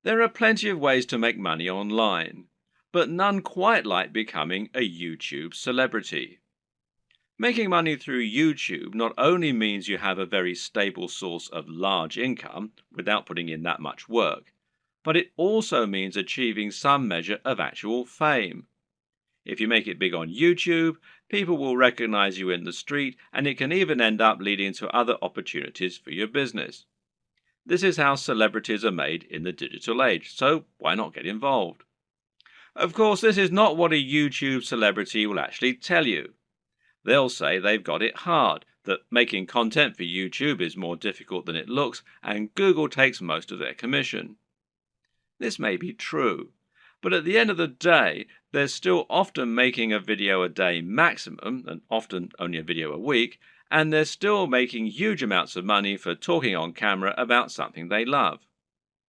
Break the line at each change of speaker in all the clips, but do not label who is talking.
There are plenty of ways to make money online, but none quite like becoming a YouTube celebrity. Making money through YouTube not only means you have a very stable source of large income without putting in that much work, but it also means achieving some measure of actual fame. If you make it big on YouTube, people will recognize you in the street, and it can even end up leading to other opportunities for your business. This is how celebrities are made in the digital age, so why not get involved? Of course, this is not what a YouTube celebrity will actually tell you. They'll say they've got it hard, that making content for YouTube is more difficult than it looks, and Google takes most of their commission. This may be true, but at the end of the day, they're still often making a video a day maximum, and often only a video a week, and they're still making huge amounts of money for talking on camera about something they love.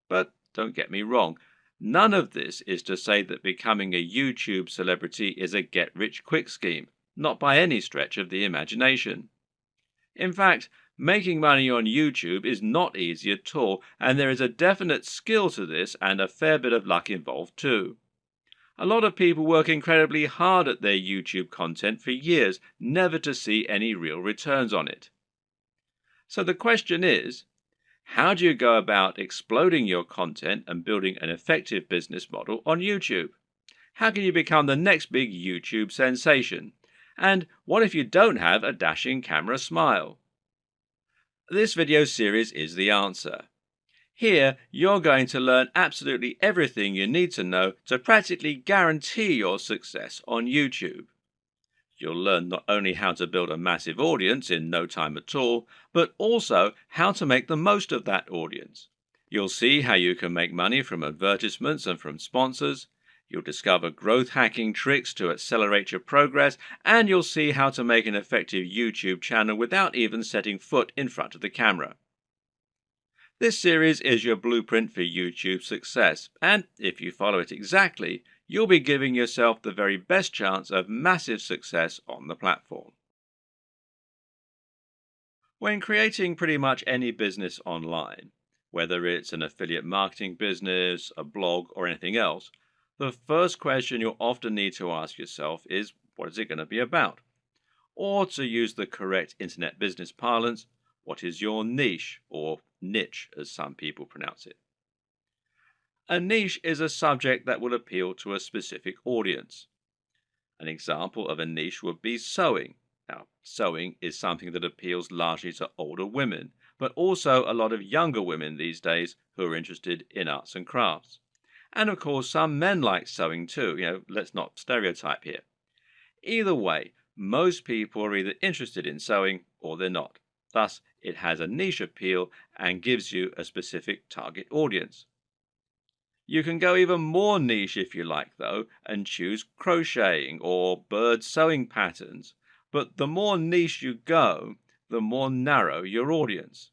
But don't get me wrong, none of this is to say that becoming a YouTube celebrity is a get-rich-quick scheme, not by any stretch of the imagination. In fact, making money on YouTube is not easy at all, and there is a definite skill to this and a fair bit of luck involved too. A lot of people work incredibly hard at their YouTube content for years, never to see any real returns on it. So the question is, how do you go about exploding your content and building an effective business model on YouTube? How can you become the next big YouTube sensation? And what if you don't have a dashing camera smile? This video series is the answer. Here, you're going to learn absolutely everything you need to know to practically guarantee your success on YouTube. You'll learn not only how to build a massive audience in no time at all, but also how to make the most of that audience. You'll see how you can make money from advertisements and from sponsors. You'll discover growth hacking tricks to accelerate your progress, and you'll see how to make an effective YouTube channel without even setting foot in front of the camera. This series is your blueprint for YouTube success, and if you follow it exactly, you'll be giving yourself the very best chance of massive success on the platform. When creating pretty much any business online, whether it's an affiliate marketing business, a blog, or anything else, the first question you'll often need to ask yourself is, what is it going to be about? Or to use the correct internet business parlance, what is your niche, or niche as some people pronounce it? A niche is a subject that will appeal to a specific audience. An example of a niche would be sewing. Now, sewing is something that appeals largely to older women, but also a lot of younger women these days who are interested in arts and crafts. And of course, some men like sewing too. Let's not stereotype here. Either way, most people are either interested in sewing or they're not. Thus, it has a niche appeal and gives you a specific target audience. You can go even more niche if you like, though, and choose crocheting or bird sewing patterns. But the more niche you go, the more narrow your audience.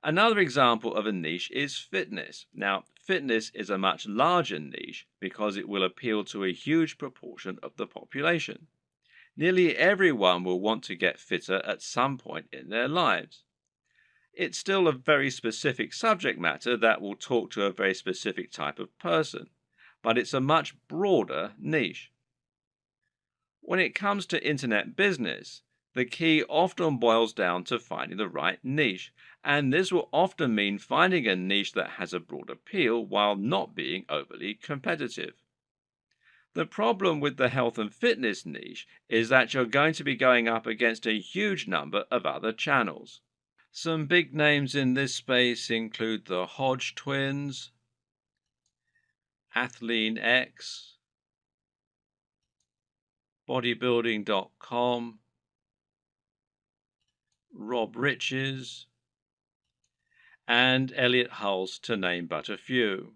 Another example of a niche is fitness. Now, fitness is a much larger niche because it will appeal to a huge proportion of the population. Nearly everyone will want to get fitter at some point in their lives. It's still a very specific subject matter that will talk to a very specific type of person, but it's a much broader niche. When it comes to internet business, the key often boils down to finding the right niche, and this will often mean finding a niche that has a broad appeal while not being overly competitive. The problem with the health and fitness niche is that you're going to be going up against a huge number of other channels. Some big names in this space include the Hodge twins, AthleanX, Bodybuilding.com, Rob Riches, and Elliot Hulse, to name but a few.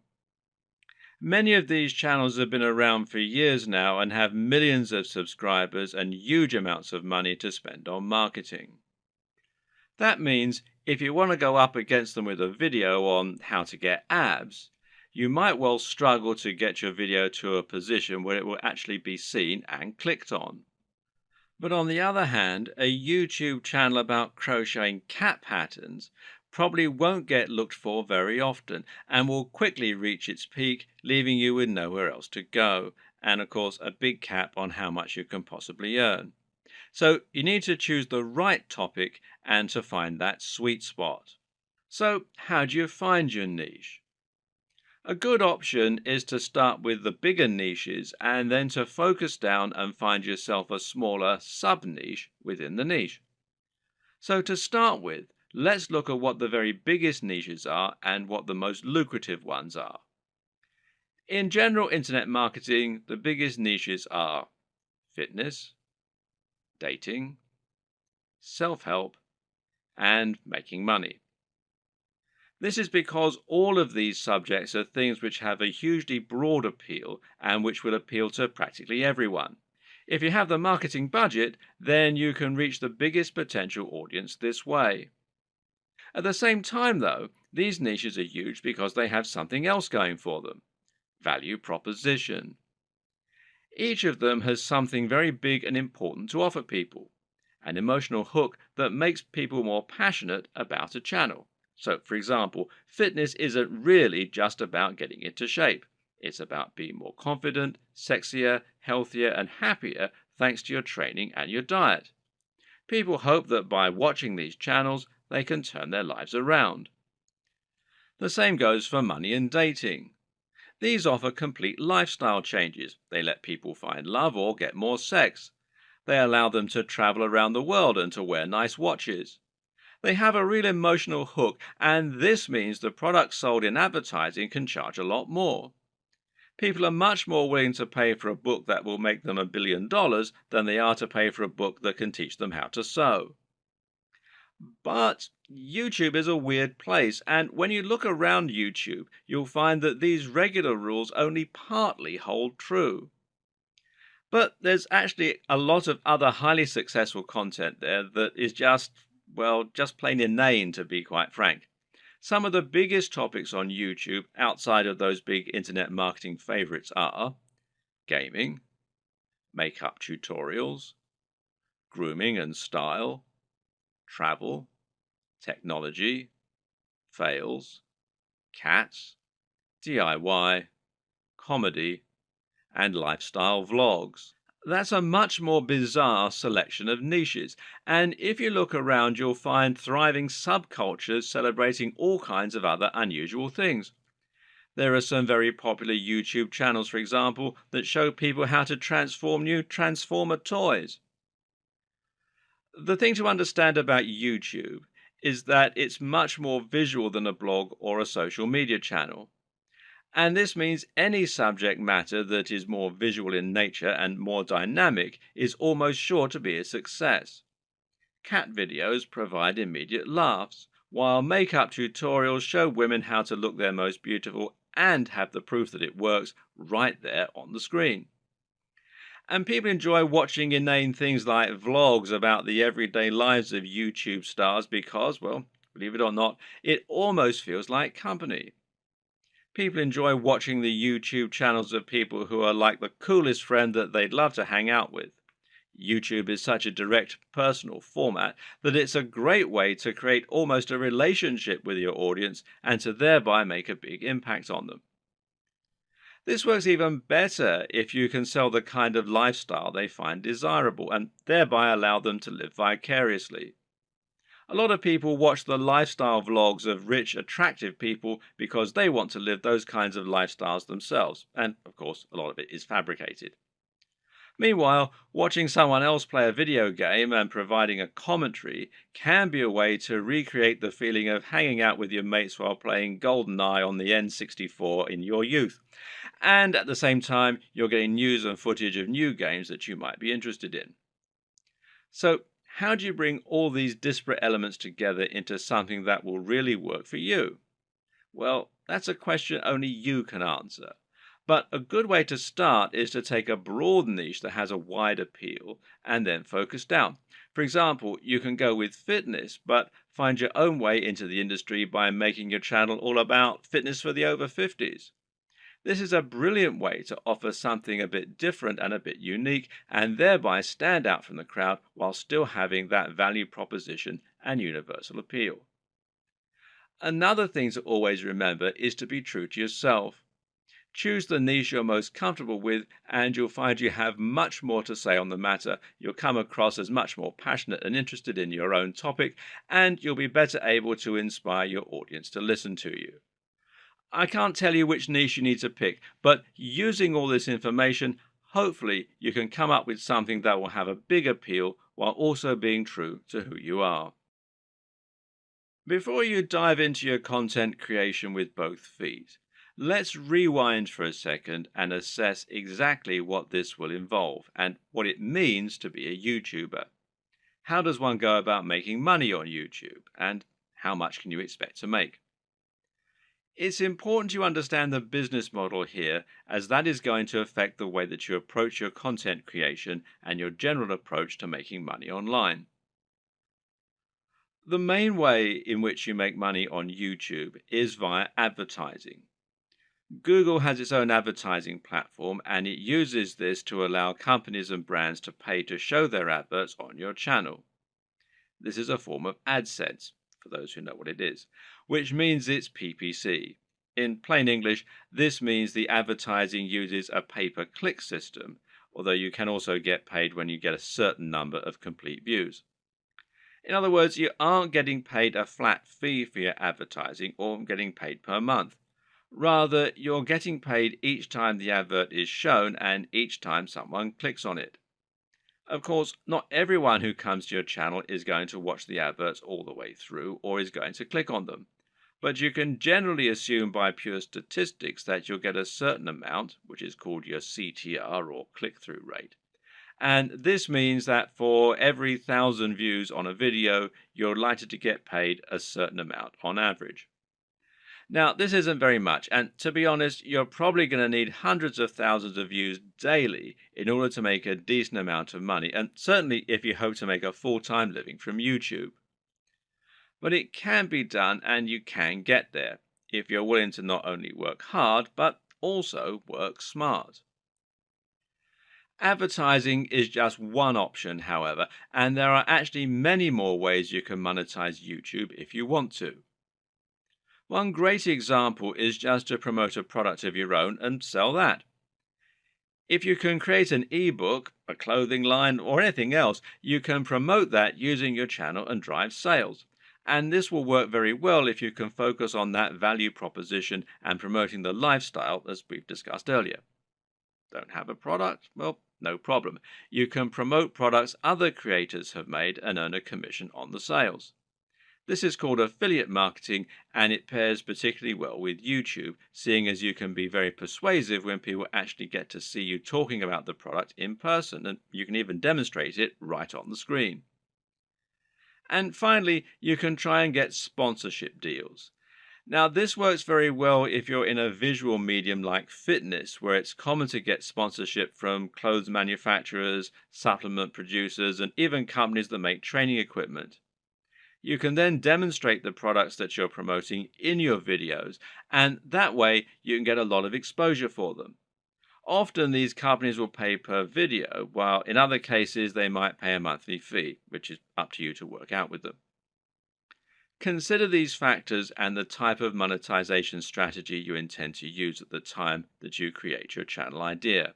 Many of these channels have been around for years now and have millions of subscribers and huge amounts of money to spend on marketing. That means if you want to go up against them with a video on how to get abs, you might well struggle to get your video to a position where it will actually be seen and clicked on. But on the other hand, a YouTube channel about crocheting cat patterns probably won't get looked for very often and will quickly reach its peak, leaving you with nowhere else to go, and of course, a big cap on how much you can possibly earn. So, you need to choose the right topic and to find that sweet spot. So, how do you find your niche? A good option is to start with the bigger niches and then to focus down and find yourself a smaller sub niche within the niche. So, to start with, let's look at what the very biggest niches are and what the most lucrative ones are. In general internet marketing, the biggest niches are fitness, dating, self help, and making money. This is because all of these subjects are things which have a hugely broad appeal and which will appeal to practically everyone. If you have the marketing budget, then you can reach the biggest potential audience this way. At the same time, though, these niches are huge because they have something else going for them: value proposition. Each of them has something very big and important to offer people, an emotional hook that makes people more passionate about a channel. So, for example, fitness isn't really just about getting into shape. It's about being more confident, sexier, healthier, and happier thanks to your training and your diet. People hope that by watching these channels, they can turn their lives around. The same goes for money and dating. These offer complete lifestyle changes. They let people find love or get more sex. They allow them to travel around the world and to wear nice watches. They have a real emotional hook, and this means the products sold in advertising can charge a lot more. People are much more willing to pay for a book that will make them $1 billion than they are to pay for a book that can teach them how to sew. But YouTube is a weird place, and when you look around YouTube, you'll find that these regular rules only partly hold true. But there's actually a lot of other highly successful content there that is just, well, just plain inane, to be quite frank. Some of the biggest topics on YouTube outside of those big internet marketing favorites are gaming, makeup tutorials, grooming and style, travel, technology, fails, cats, DIY, comedy, and lifestyle vlogs. That's a much more bizarre selection of niches, and if you look around, you'll find thriving subcultures celebrating all kinds of other unusual things. There are some very popular YouTube channels, for example, that show people how to transform new Transformer toys. The thing to understand about YouTube is that it's much more visual than a blog or a social media channel. And this means any subject matter that is more visual in nature and more dynamic is almost sure to be a success. Cat videos provide immediate laughs, while makeup tutorials show women how to look their most beautiful and have the proof that it works right there on the screen. And people enjoy watching inane things like vlogs about the everyday lives of YouTube stars because, well, believe it or not, it almost feels like company. People enjoy watching the YouTube channels of people who are like the coolest friend that they'd love to hang out with. YouTube is such a direct, personal format that it's a great way to create almost a relationship with your audience and to thereby make a big impact on them. This works even better if you can sell the kind of lifestyle they find desirable and thereby allow them to live vicariously. A lot of people watch the lifestyle vlogs of rich, attractive people because they want to live those kinds of lifestyles themselves, and of course, a lot of it is fabricated. Meanwhile, watching someone else play a video game and providing a commentary can be a way to recreate the feeling of hanging out with your mates while playing GoldenEye on the N64 in your youth. And at the same time, you're getting news and footage of new games that you might be interested in. So, how do you bring all these disparate elements together into something that will really work for you? Well, that's a question only you can answer. But a good way to start is to take a broad niche that has a wide appeal and then focus down. For example, you can go with fitness, but find your own way into the industry by making your channel all about fitness for the over 50s. This is a brilliant way to offer something a bit different and a bit unique, and thereby stand out from the crowd while still having that value proposition and universal appeal. Another thing to always remember is to be true to yourself. Choose the niche you're most comfortable with, and you'll find you have much more to say on the matter. You'll come across as much more passionate and interested in your own topic, and you'll be better able to inspire your audience to listen to you. I can't tell you which niche you need to pick, but using all this information, hopefully you can come up with something that will have a big appeal while also being true to who you are. Before you dive into your content creation with both feet, let's rewind for a second and assess exactly what this will involve and what it means to be a YouTuber. How does one go about making money on YouTube, and how much can you expect to make? It's important you understand the business model here, as that is going to affect the way that you approach your content creation and your general approach to making money online. The main way in which you make money on YouTube is via advertising. Google has its own advertising platform, and it uses this to allow companies and brands to pay to show their adverts on your channel. This is a form of AdSense, for those who know what it is, which means it's PPC. In plain English, this means the advertising uses a pay-per-click system, although you can also get paid when you get a certain number of complete views. In other words, you aren't getting paid a flat fee for your advertising or getting paid per month. Rather, you're getting paid each time the advert is shown and each time someone clicks on it. Of course, not everyone who comes to your channel is going to watch the adverts all the way through or is going to click on them. But you can generally assume by pure statistics that you'll get a certain amount, which is called your CTR or click-through rate. And this means that for every 1,000 views on a video, you're likely to get paid a certain amount on average. Now, this isn't very much, and to be honest, you're probably going to need hundreds of thousands of views daily in order to make a decent amount of money, and certainly if you hope to make a full-time living from YouTube. But it can be done, and you can get there, if you're willing to not only work hard, but also work smart. Advertising is just one option, however, and there are actually many more ways you can monetize YouTube if you want to. One great example is just to promote a product of your own and sell that. If you can create an ebook, a clothing line, or anything else, you can promote that using your channel and drive sales. And this will work very well if you can focus on that value proposition and promoting the lifestyle as we've discussed earlier. Don't have a product? Well, no problem. You can promote products other creators have made and earn a commission on the sales. This is called affiliate marketing, and it pairs particularly well with YouTube, seeing as you can be very persuasive when people actually get to see you talking about the product in person, and you can even demonstrate it right on the screen. And finally, you can try and get sponsorship deals. Now, this works very well if you're in a visual medium like fitness, where it's common to get sponsorship from clothes manufacturers, supplement producers, and even companies that make training equipment. You can then demonstrate the products that you're promoting in your videos, and that way you can get a lot of exposure for them. Often these companies will pay per video, while in other cases they might pay a monthly fee, which is up to you to work out with them. Consider these factors and the type of monetization strategy you intend to use at the time that you create your channel idea.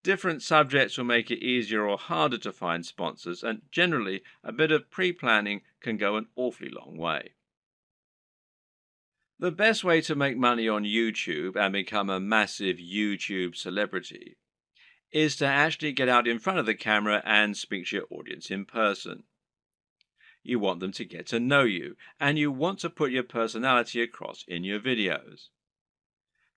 Different subjects will make it easier or harder to find sponsors, and generally, a bit of pre-planning can go an awfully long way. The best way to make money on YouTube and become a massive YouTube celebrity is to actually get out in front of the camera and speak to your audience in person. You want them to get to know you, and you want to put your personality across in your videos.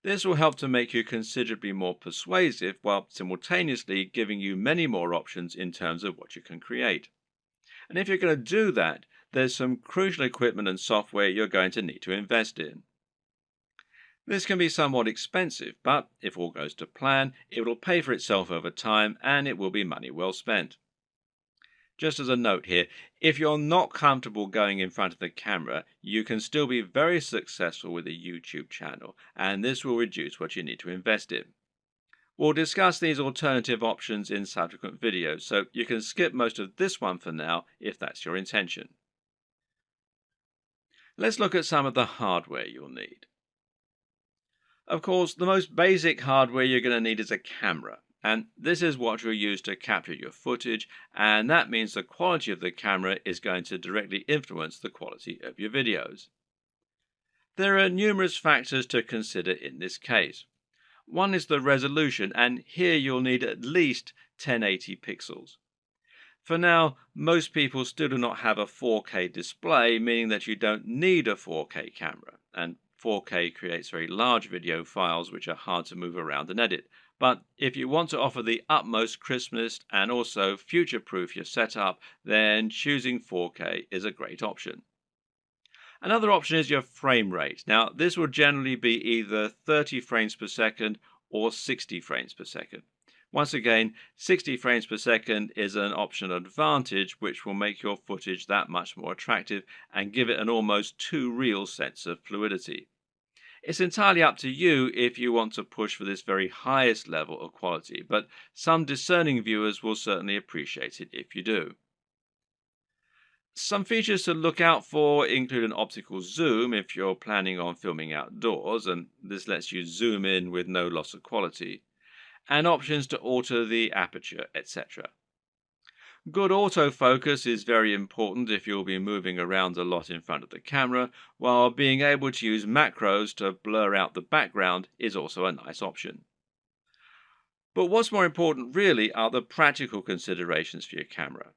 This will help to make you considerably more persuasive while simultaneously giving you many more options in terms of what you can create. And if you're going to do that, there's some crucial equipment and software you're going to need to invest in. This can be somewhat expensive, but if all goes to plan, it will pay for itself over time and it will be money well spent. Just as a note here, if you're not comfortable going in front of the camera, you can still be very successful with a YouTube channel, and this will reduce what you need to invest in. We'll discuss these alternative options in subsequent videos, so you can skip most of this one for now if that's your intention. Let's look at some of the hardware you'll need. Of course, the most basic hardware you're going to need is a camera. And this is what you'll use to capture your footage, and that means the quality of the camera is going to directly influence the quality of your videos. There are numerous factors to consider in this case. One is the resolution, and here you'll need at least 1080 pixels. For now, most people still do not have a 4K display, meaning that you don't need a 4K camera, and 4K creates very large video files which are hard to move around and edit. But if you want to offer the utmost crispness and also future-proof your setup, then choosing 4K is a great option. Another option is your frame rate. Now, this will generally be either 30 frames per second or 60 frames per second. Once again, 60 frames per second is an optional advantage which will make your footage that much more attractive and give it an almost too real sense of fluidity. It's entirely up to you if you want to push for this very highest level of quality, but some discerning viewers will certainly appreciate it if you do. Some features to look out for include an optical zoom if you're planning on filming outdoors, and this lets you zoom in with no loss of quality, and options to alter the aperture, etc. Good autofocus is very important if you'll be moving around a lot in front of the camera, while being able to use macros to blur out the background is also a nice option. But what's more important really are the practical considerations for your camera.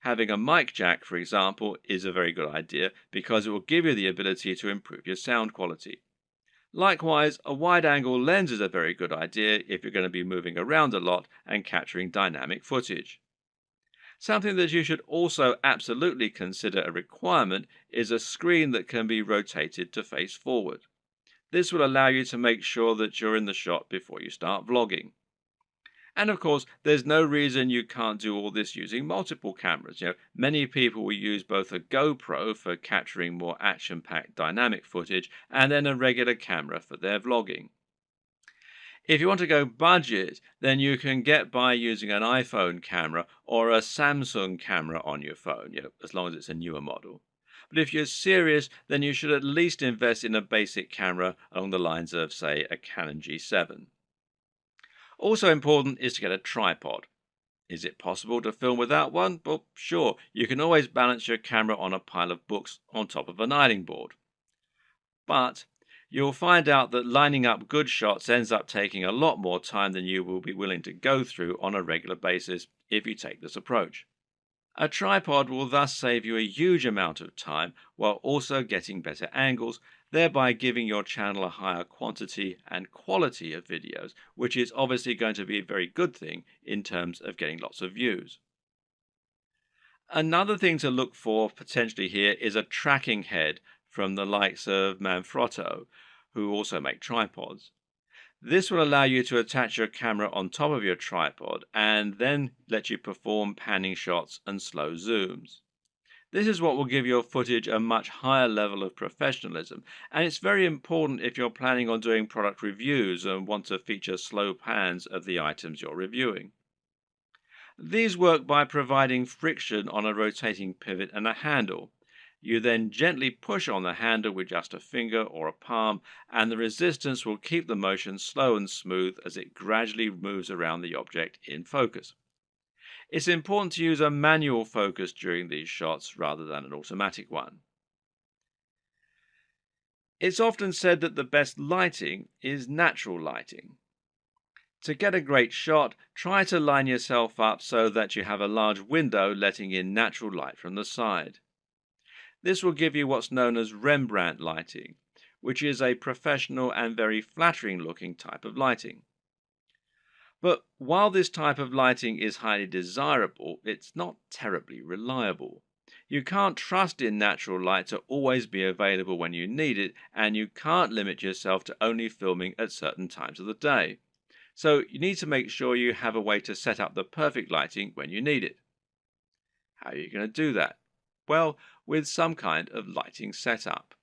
Having a mic jack, for example, is a very good idea because it will give you the ability to improve your sound quality. Likewise, a wide-angle lens is a very good idea if you're going to be moving around a lot and capturing dynamic footage. Something that you should also absolutely consider a requirement is a screen that can be rotated to face forward. This will allow you to make sure that you're in the shot before you start vlogging. And of course, there's no reason you can't do all this using multiple cameras. Many people will use both a GoPro for capturing more action-packed dynamic footage and then a regular camera for their vlogging. If you want to go budget, then you can get by using an iPhone camera or a Samsung camera on your phone, as long as it's a newer model. But if you're serious, then you should at least invest in a basic camera along the lines of, say, a Canon G7. Also important is to get a tripod. Is it possible to film without one? Well, sure, you can always balance your camera on a pile of books on top of an ironing board. But you'll find out that lining up good shots ends up taking a lot more time than you will be willing to go through on a regular basis if you take this approach. A tripod will thus save you a huge amount of time while also getting better angles, thereby giving your channel a higher quantity and quality of videos, which is obviously going to be a very good thing in terms of getting lots of views. Another thing to look for potentially here is a tracking head from the likes of Manfrotto, who also make tripods. This will allow you to attach your camera on top of your tripod and then let you perform panning shots and slow zooms. This is what will give your footage a much higher level of professionalism, and it's very important if you're planning on doing product reviews and want to feature slow pans of the items you're reviewing. These work by providing friction on a rotating pivot and a handle. You then gently push on the handle with just a finger or a palm, and the resistance will keep the motion slow and smooth as it gradually moves around the object in focus. It's important to use a manual focus during these shots rather than an automatic one. It's often said that the best lighting is natural lighting. To get a great shot, try to line yourself up so that you have a large window letting in natural light from the side. This will give you what's known as Rembrandt lighting, which is a professional and very flattering looking type of lighting. But while this type of lighting is highly desirable, it's not terribly reliable. You can't trust in natural light to always be available when you need it, and you can't limit yourself to only filming at certain times of the day. So you need to make sure you have a way to set up the perfect lighting when you need it. How are you going to do that? Well, with some kind of lighting setup.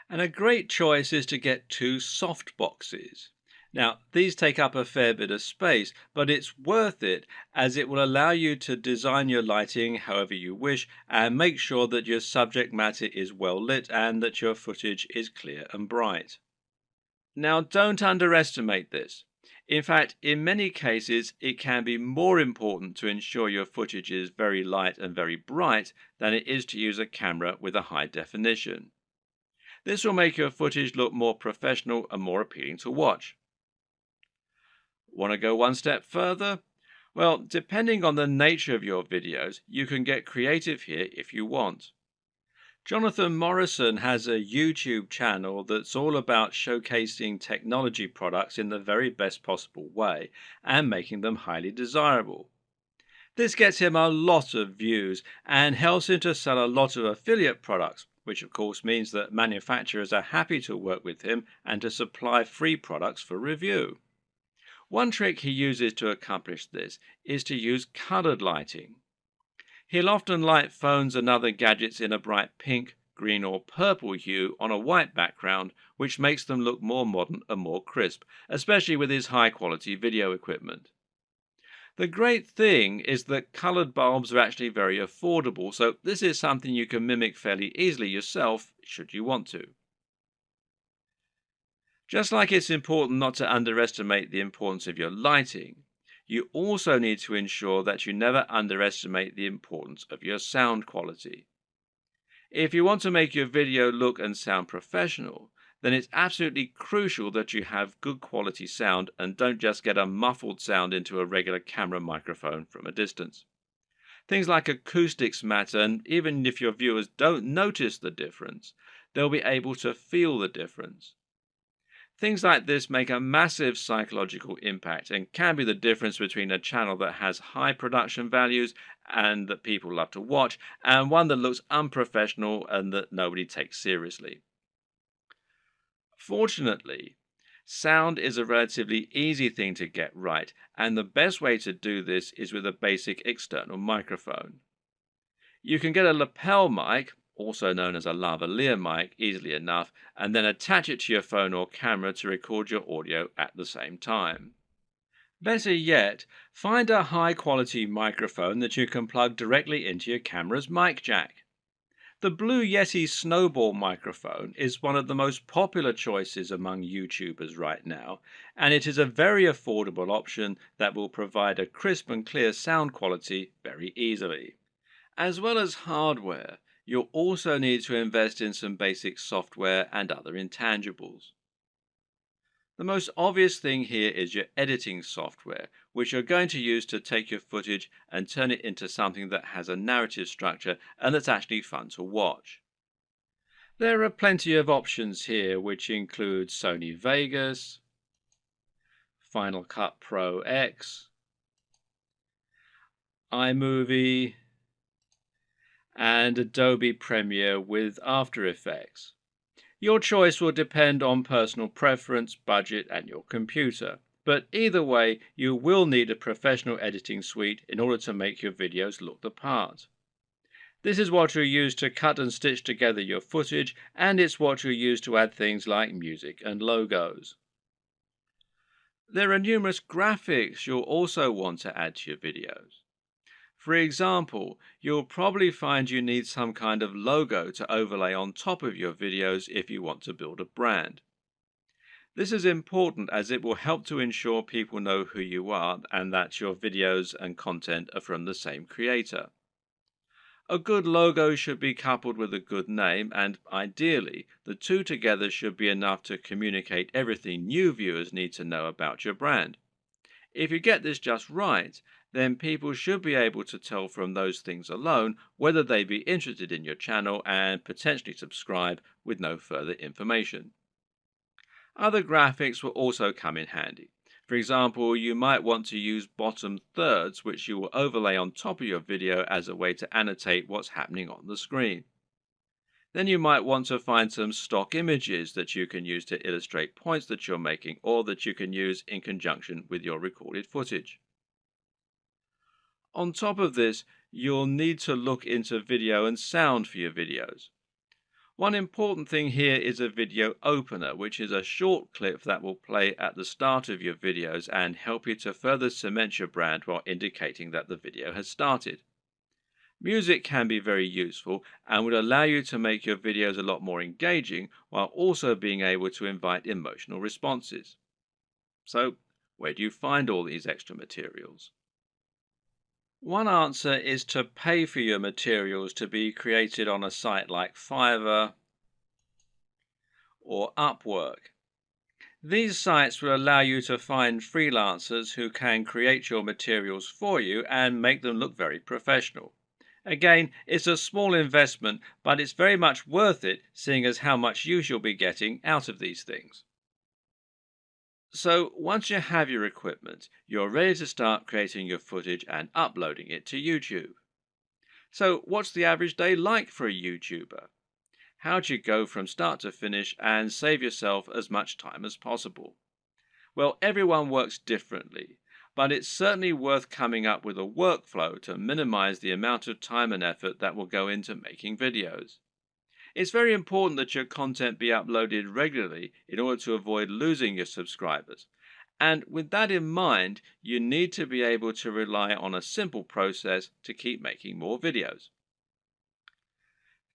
And a great choice is to get two soft boxes. Now, these take up a fair bit of space, but it's worth it as it will allow you to design your lighting however you wish and make sure that your subject matter is well lit and that your footage is clear and bright. Now, don't underestimate this. In fact, in many cases, it can be more important to ensure your footage is very light and very bright than it is to use a camera with a high definition. This will make your footage look more professional and more appealing to watch. Want to go one step further? Well, depending on the nature of your videos, you can get creative here if you want. Jonathan Morrison has a YouTube channel that's all about showcasing technology products in the very best possible way and making them highly desirable. This gets him a lot of views and helps him to sell a lot of affiliate products, which of course means that manufacturers are happy to work with him and to supply free products for review. One trick he uses to accomplish this is to use colored lighting. He'll often light phones and other gadgets in a bright pink, green or purple hue on a white background, which makes them look more modern and more crisp, especially with his high quality video equipment. The great thing is that colored bulbs are actually very affordable, so this is something you can mimic fairly easily yourself should you want to. Just like it's important not to underestimate the importance of your lighting, you also need to ensure that you never underestimate the importance of your sound quality. If you want to make your video look and sound professional, then it's absolutely crucial that you have good quality sound and don't just get a muffled sound into a regular camera microphone from a distance. Things like acoustics matter, and even if your viewers don't notice the difference, they'll be able to feel the difference. Things like this make a massive psychological impact and can be the difference between a channel that has high production values and that people love to watch, and one that looks unprofessional and that nobody takes seriously. Fortunately, sound is a relatively easy thing to get right, and the best way to do this is with a basic external microphone. You can get a lapel mic, also known as a lavalier mic, easily enough, and then attach it to your phone or camera to record your audio at the same time. Better yet, find a high quality microphone that you can plug directly into your camera's mic jack. The Blue Yeti Snowball microphone is one of the most popular choices among YouTubers right now, and it is a very affordable option that will provide a crisp and clear sound quality very easily. As well as hardware, you'll also need to invest in some basic software and other intangibles. The most obvious thing here is your editing software, which you're going to use to take your footage and turn it into something that has a narrative structure and that's actually fun to watch. There are plenty of options here, which include Sony Vegas, Final Cut Pro X, iMovie, and Adobe Premiere with After Effects. Your choice will depend on personal preference, budget, and your computer. But either way, you will need a professional editing suite in order to make your videos look the part. This is what you'll use to cut and stitch together your footage, and it's what you'll use to add things like music and logos. There are numerous graphics you'll also want to add to your videos. For example, you'll probably find you need some kind of logo to overlay on top of your videos if you want to build a brand. This is important as it will help to ensure people know who you are and that your videos and content are from the same creator. A good logo should be coupled with a good name, and ideally, the two together should be enough to communicate everything new viewers need to know about your brand. If you get this just right, then people should be able to tell from those things alone whether they be interested in your channel and potentially subscribe with no further information. Other graphics will also come in handy. For example, you might want to use bottom thirds, which you will overlay on top of your video as a way to annotate what's happening on the screen. Then you might want to find some stock images that you can use to illustrate points that you're making or that you can use in conjunction with your recorded footage. On top of this, you'll need to look into video and sound for your videos. One important thing here is a video opener, which is a short clip that will play at the start of your videos and help you to further cement your brand while indicating that the video has started. Music can be very useful and would allow you to make your videos a lot more engaging while also being able to invite emotional responses. So, where do you find all these extra materials? One answer is to pay for your materials to be created on a site like Fiverr or Upwork. These sites will allow you to find freelancers who can create your materials for you and make them look very professional. Again, it's a small investment, but it's very much worth it, seeing as how much use you'll be getting out of these things. So, once you have your equipment, you're ready to start creating your footage and uploading it to YouTube. So, what's the average day like for a YouTuber? How do you go from start to finish and save yourself as much time as possible? Well, everyone works differently, but it's certainly worth coming up with a workflow to minimize the amount of time and effort that will go into making videos. It's very important that your content be uploaded regularly in order to avoid losing your subscribers. And with that in mind, you need to be able to rely on a simple process to keep making more videos.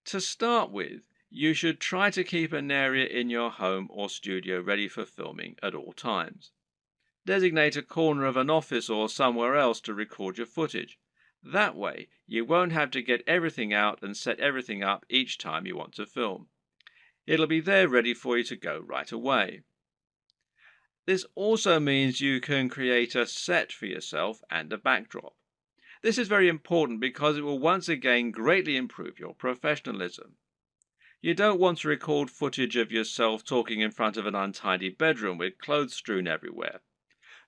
To start with, you should try to keep an area in your home or studio ready for filming at all times. Designate a corner of an office or somewhere else to record your footage. That way, you won't have to get everything out and set everything up each time you want to film. It'll be there ready for you to go right away. This also means you can create a set for yourself and a backdrop. This is very important because it will once again greatly improve your professionalism. You don't want to record footage of yourself talking in front of an untidy bedroom with clothes strewn everywhere.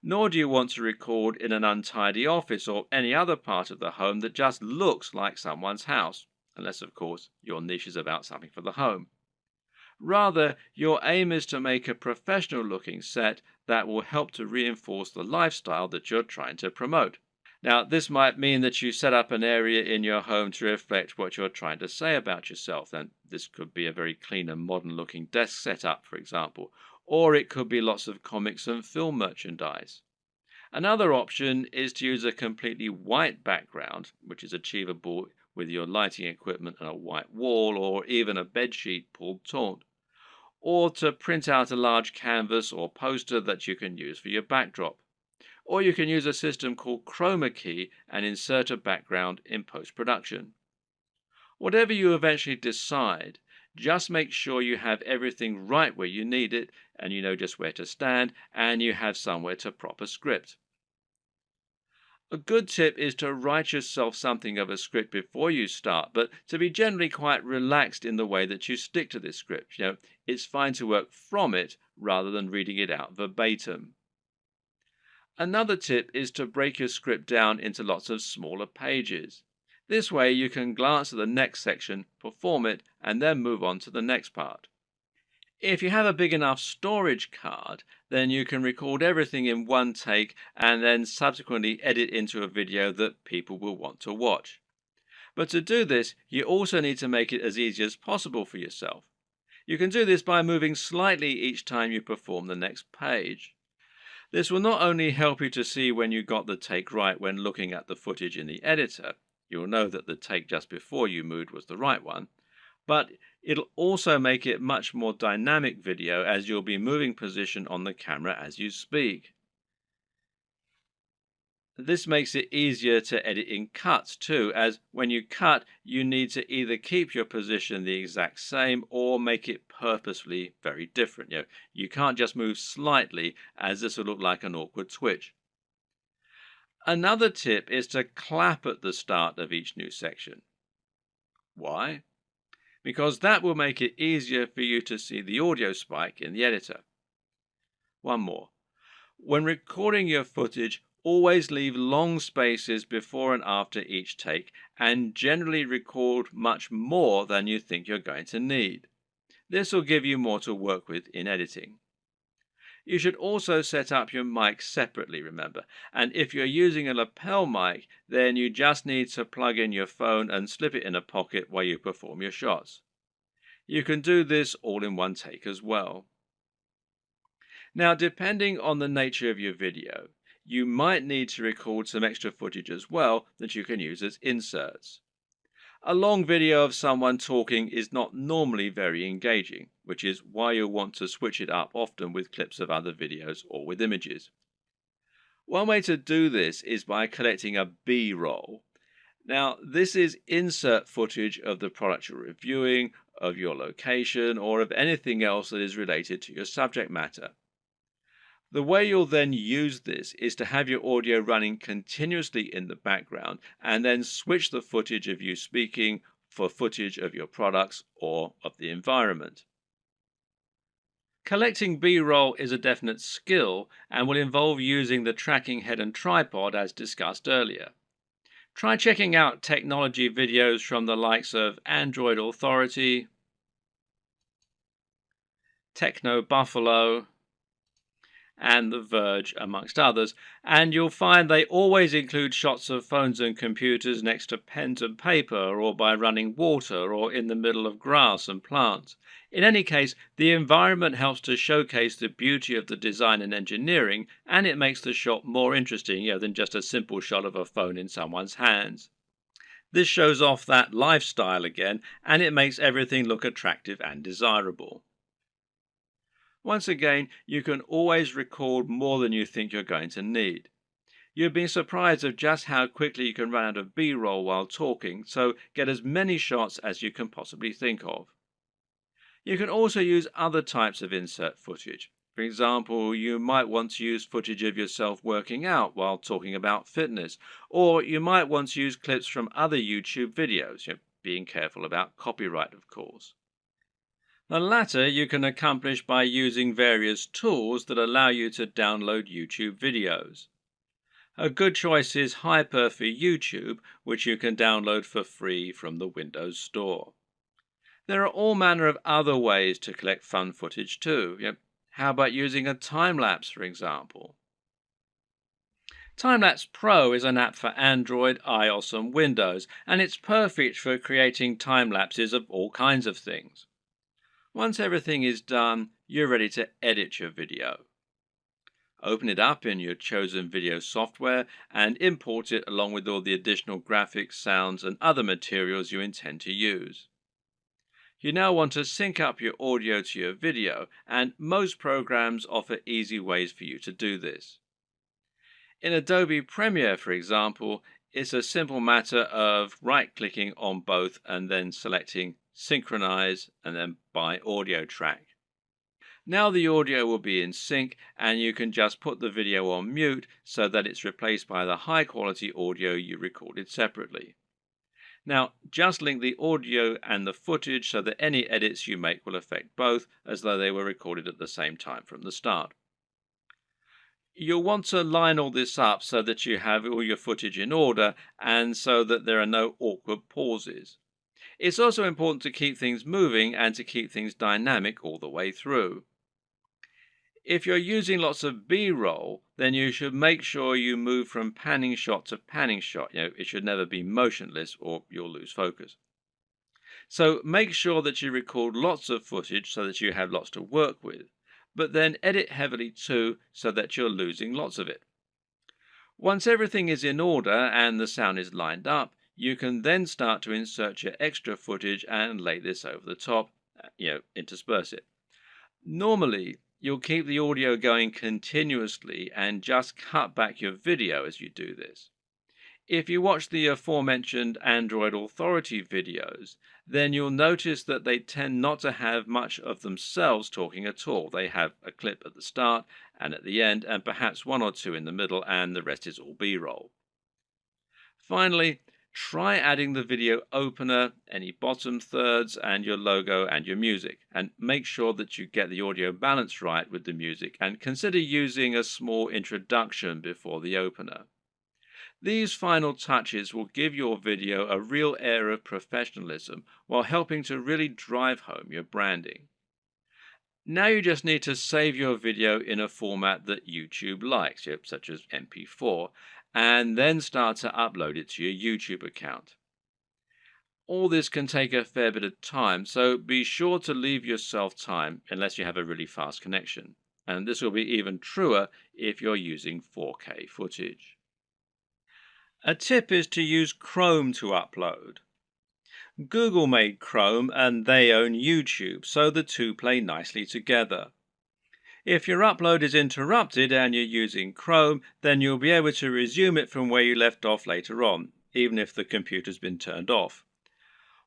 Nor do you want to record in an untidy office or any other part of the home that just looks like someone's house, unless, of course, your niche is about something for the home. Rather, your aim is to make a professional-looking set that will help to reinforce the lifestyle that you're trying to promote. Now, this might mean that you set up an area in your home to reflect what you're trying to say about yourself. And this could be a very clean and modern-looking desk setup, for example, or it could be lots of comics and film merchandise. Another option is to use a completely white background, which is achievable with your lighting equipment and a white wall or even a bedsheet pulled taut, or to print out a large canvas or poster that you can use for your backdrop. Or you can use a system called Chroma Key and insert a background in post-production. Whatever you eventually decide, just make sure you have everything right where you need it, and you know just where to stand, and you have somewhere to prop a script. A good tip is to write yourself something of a script before you start, but to be generally quite relaxed in the way that you stick to this script. It's fine to work from it rather than reading it out verbatim. Another tip is to break your script down into lots of smaller pages. This way you can glance at the next section, perform it, and then move on to the next part. If you have a big enough storage card, then you can record everything in one take and then subsequently edit into a video that people will want to watch. But to do this, you also need to make it as easy as possible for yourself. You can do this by moving slightly each time you perform the next page. This will not only help you to see when you got the take right when looking at the footage in the editor, you'll know that the take just before you moved was the right one, but it'll also make it much more dynamic video as you'll be moving position on the camera as you speak. This makes it easier to edit in cuts too, as when you cut, you need to either keep your position the exact same or make it purposefully very different. You can't just move slightly, as this will look like an awkward twitch. Another tip is to clap at the start of each new section. Why? Because that will make it easier for you to see the audio spike in the editor. One more. When recording your footage, always leave long spaces before and after each take, and generally record much more than you think you're going to need. This will give you more to work with in editing. You should also set up your mic separately, remember, and if you're using a lapel mic, then you just need to plug in your phone and slip it in a pocket while you perform your shots. You can do this all in one take as well. Now, depending on the nature of your video, you might need to record some extra footage as well that you can use as inserts. A long video of someone talking is not normally very engaging, which is why you'll want to switch it up often with clips of other videos or with images. One way to do this is by collecting a B-roll. Now, this is insert footage of the product you're reviewing, of your location, or of anything else that is related to your subject matter. The way you'll then use this is to have your audio running continuously in the background and then switch the footage of you speaking for footage of your products or of the environment. Collecting B-roll is a definite skill and will involve using the tracking head and tripod as discussed earlier. Try checking out technology videos from the likes of Android Authority, Techno Buffalo, and The Verge, amongst others, and you'll find they always include shots of phones and computers next to pens and paper, or by running water, or in the middle of grass and plants. In any case, the environment helps to showcase the beauty of the design and engineering, and it makes the shot more interesting, than just a simple shot of a phone in someone's hands. This shows off that lifestyle again, and it makes everything look attractive and desirable. Once again, you can always record more than you think you're going to need. You've been surprised of just how quickly you can run out of B-roll while talking, so get as many shots as you can possibly think of. You can also use other types of insert footage. For example, you might want to use footage of yourself working out while talking about fitness, or you might want to use clips from other YouTube videos, being careful about copyright, of course. The latter you can accomplish by using various tools that allow you to download YouTube videos. A good choice is Hyper for YouTube, which you can download for free from the Windows Store. There are all manner of other ways to collect fun footage too. How about using a time-lapse, for example? Timelapse Pro is an app for Android, iOS and Windows, and it's perfect for creating time lapses of all kinds of things. Once everything is done, you're ready to edit your video. Open it up in your chosen video software and import it along with all the additional graphics, sounds, and other materials you intend to use. You now want to sync up your audio to your video, and most programs offer easy ways for you to do this. In Adobe Premiere, for example, it's a simple matter of right-clicking on both and then selecting Synchronize and then by audio track. Now the audio will be in sync and you can just put the video on mute so that it's replaced by the high-quality audio you recorded separately. Now, just link the audio and the footage so that any edits you make will affect both as though they were recorded at the same time from the start. You'll want to line all this up so that you have all your footage in order and so that there are no awkward pauses. It's also important to keep things moving and to keep things dynamic all the way through. If you're using lots of B-roll, then you should make sure you move from panning shot to panning shot. It should never be motionless or you'll lose focus. So make sure that you record lots of footage so that you have lots to work with, but then edit heavily too so that you're losing lots of it. Once everything is in order and the sound is lined up, you can then start to insert your extra footage and lay this over the top, intersperse it. Normally, you'll keep the audio going continuously and just cut back your video as you do this. If you watch the aforementioned Android Authority videos, then you'll notice that they tend not to have much of themselves talking at all. They have a clip at the start and at the end, and perhaps one or two in the middle, and the rest is all B-roll. Finally, try adding the video opener, any bottom thirds, and your logo and your music, and make sure that you get the audio balance right with the music, and consider using a small introduction before the opener. These final touches will give your video a real air of professionalism while helping to really drive home your branding. Now you just need to save your video in a format that YouTube likes, such as MP4, and then start to upload it to your YouTube account. All this can take a fair bit of time, so be sure to leave yourself time unless you have a really fast connection. And this will be even truer if you're using 4K footage. A tip is to use Chrome to upload. Google made Chrome and they own YouTube, so the two play nicely together. If your upload is interrupted and you're using Chrome, then you'll be able to resume it from where you left off later on, even if the computer's been turned off.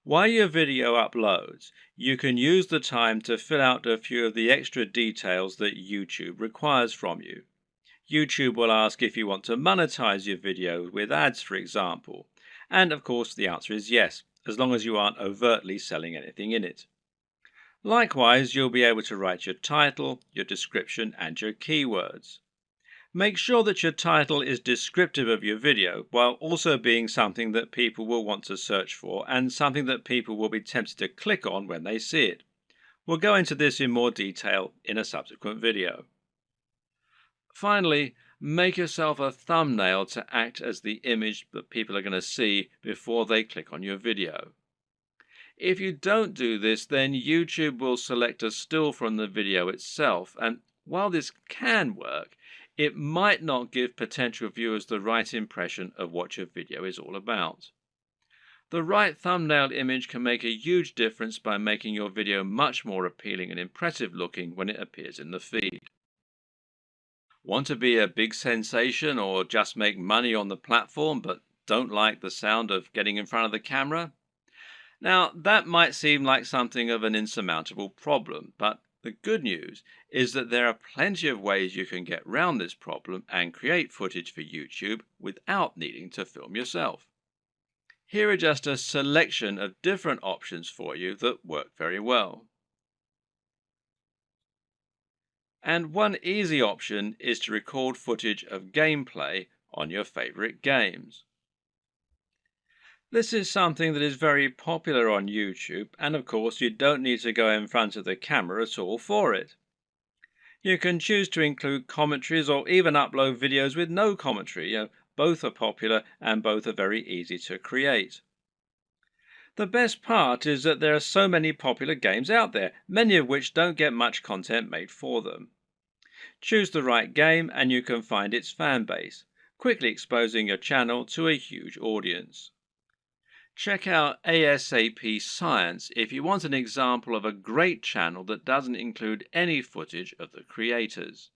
While your video uploads, you can use the time to fill out a few of the extra details that YouTube requires from you. YouTube will ask if you want to monetize your video with ads, for example. And of course, the answer is yes, as long as you aren't overtly selling anything in it. Likewise, you'll be able to write your title, your description, and your keywords. Make sure that your title is descriptive of your video, while also being something that people will want to search for and something that people will be tempted to click on when they see it. We'll go into this in more detail in a subsequent video. Finally, make yourself a thumbnail to act as the image that people are going to see before they click on your video. If you don't do this, then YouTube will select a still from the video itself, and while this can work, it might not give potential viewers the right impression of what your video is all about. The right thumbnail image can make a huge difference by making your video much more appealing and impressive looking when it appears in the feed. Want to be a big sensation or just make money on the platform but don't like the sound of getting in front of the camera? Now, that might seem like something of an insurmountable problem, but the good news is that there are plenty of ways you can get around this problem and create footage for YouTube without needing to film yourself. Here are just a selection of different options for you that work very well. And one easy option is to record footage of gameplay on your favorite games. This is something that is very popular on YouTube, and of course you don't need to go in front of the camera at all for it. You can choose to include commentaries or even upload videos with no commentary. Both are popular and both are very easy to create. The best part is that there are so many popular games out there, many of which don't get much content made for them. Choose the right game and you can find its fan base, quickly exposing your channel to a huge audience. Check out ASAP Science if you want an example of a great channel that doesn't include any footage of the creators.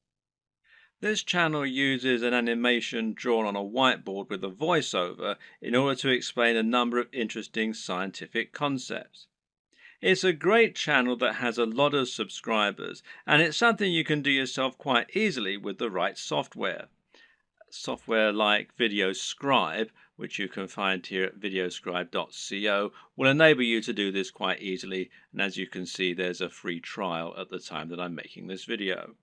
This channel uses an animation drawn on a whiteboard with a voiceover in order to explain a number of interesting scientific concepts. It's a great channel that has a lot of subscribers, and it's something you can do yourself quite easily with the right software. Software like VideoScribe, which you can find here at videoscribe.co, will enable you to do this quite easily, and as you can see, there's a free trial at the time that I'm making this video.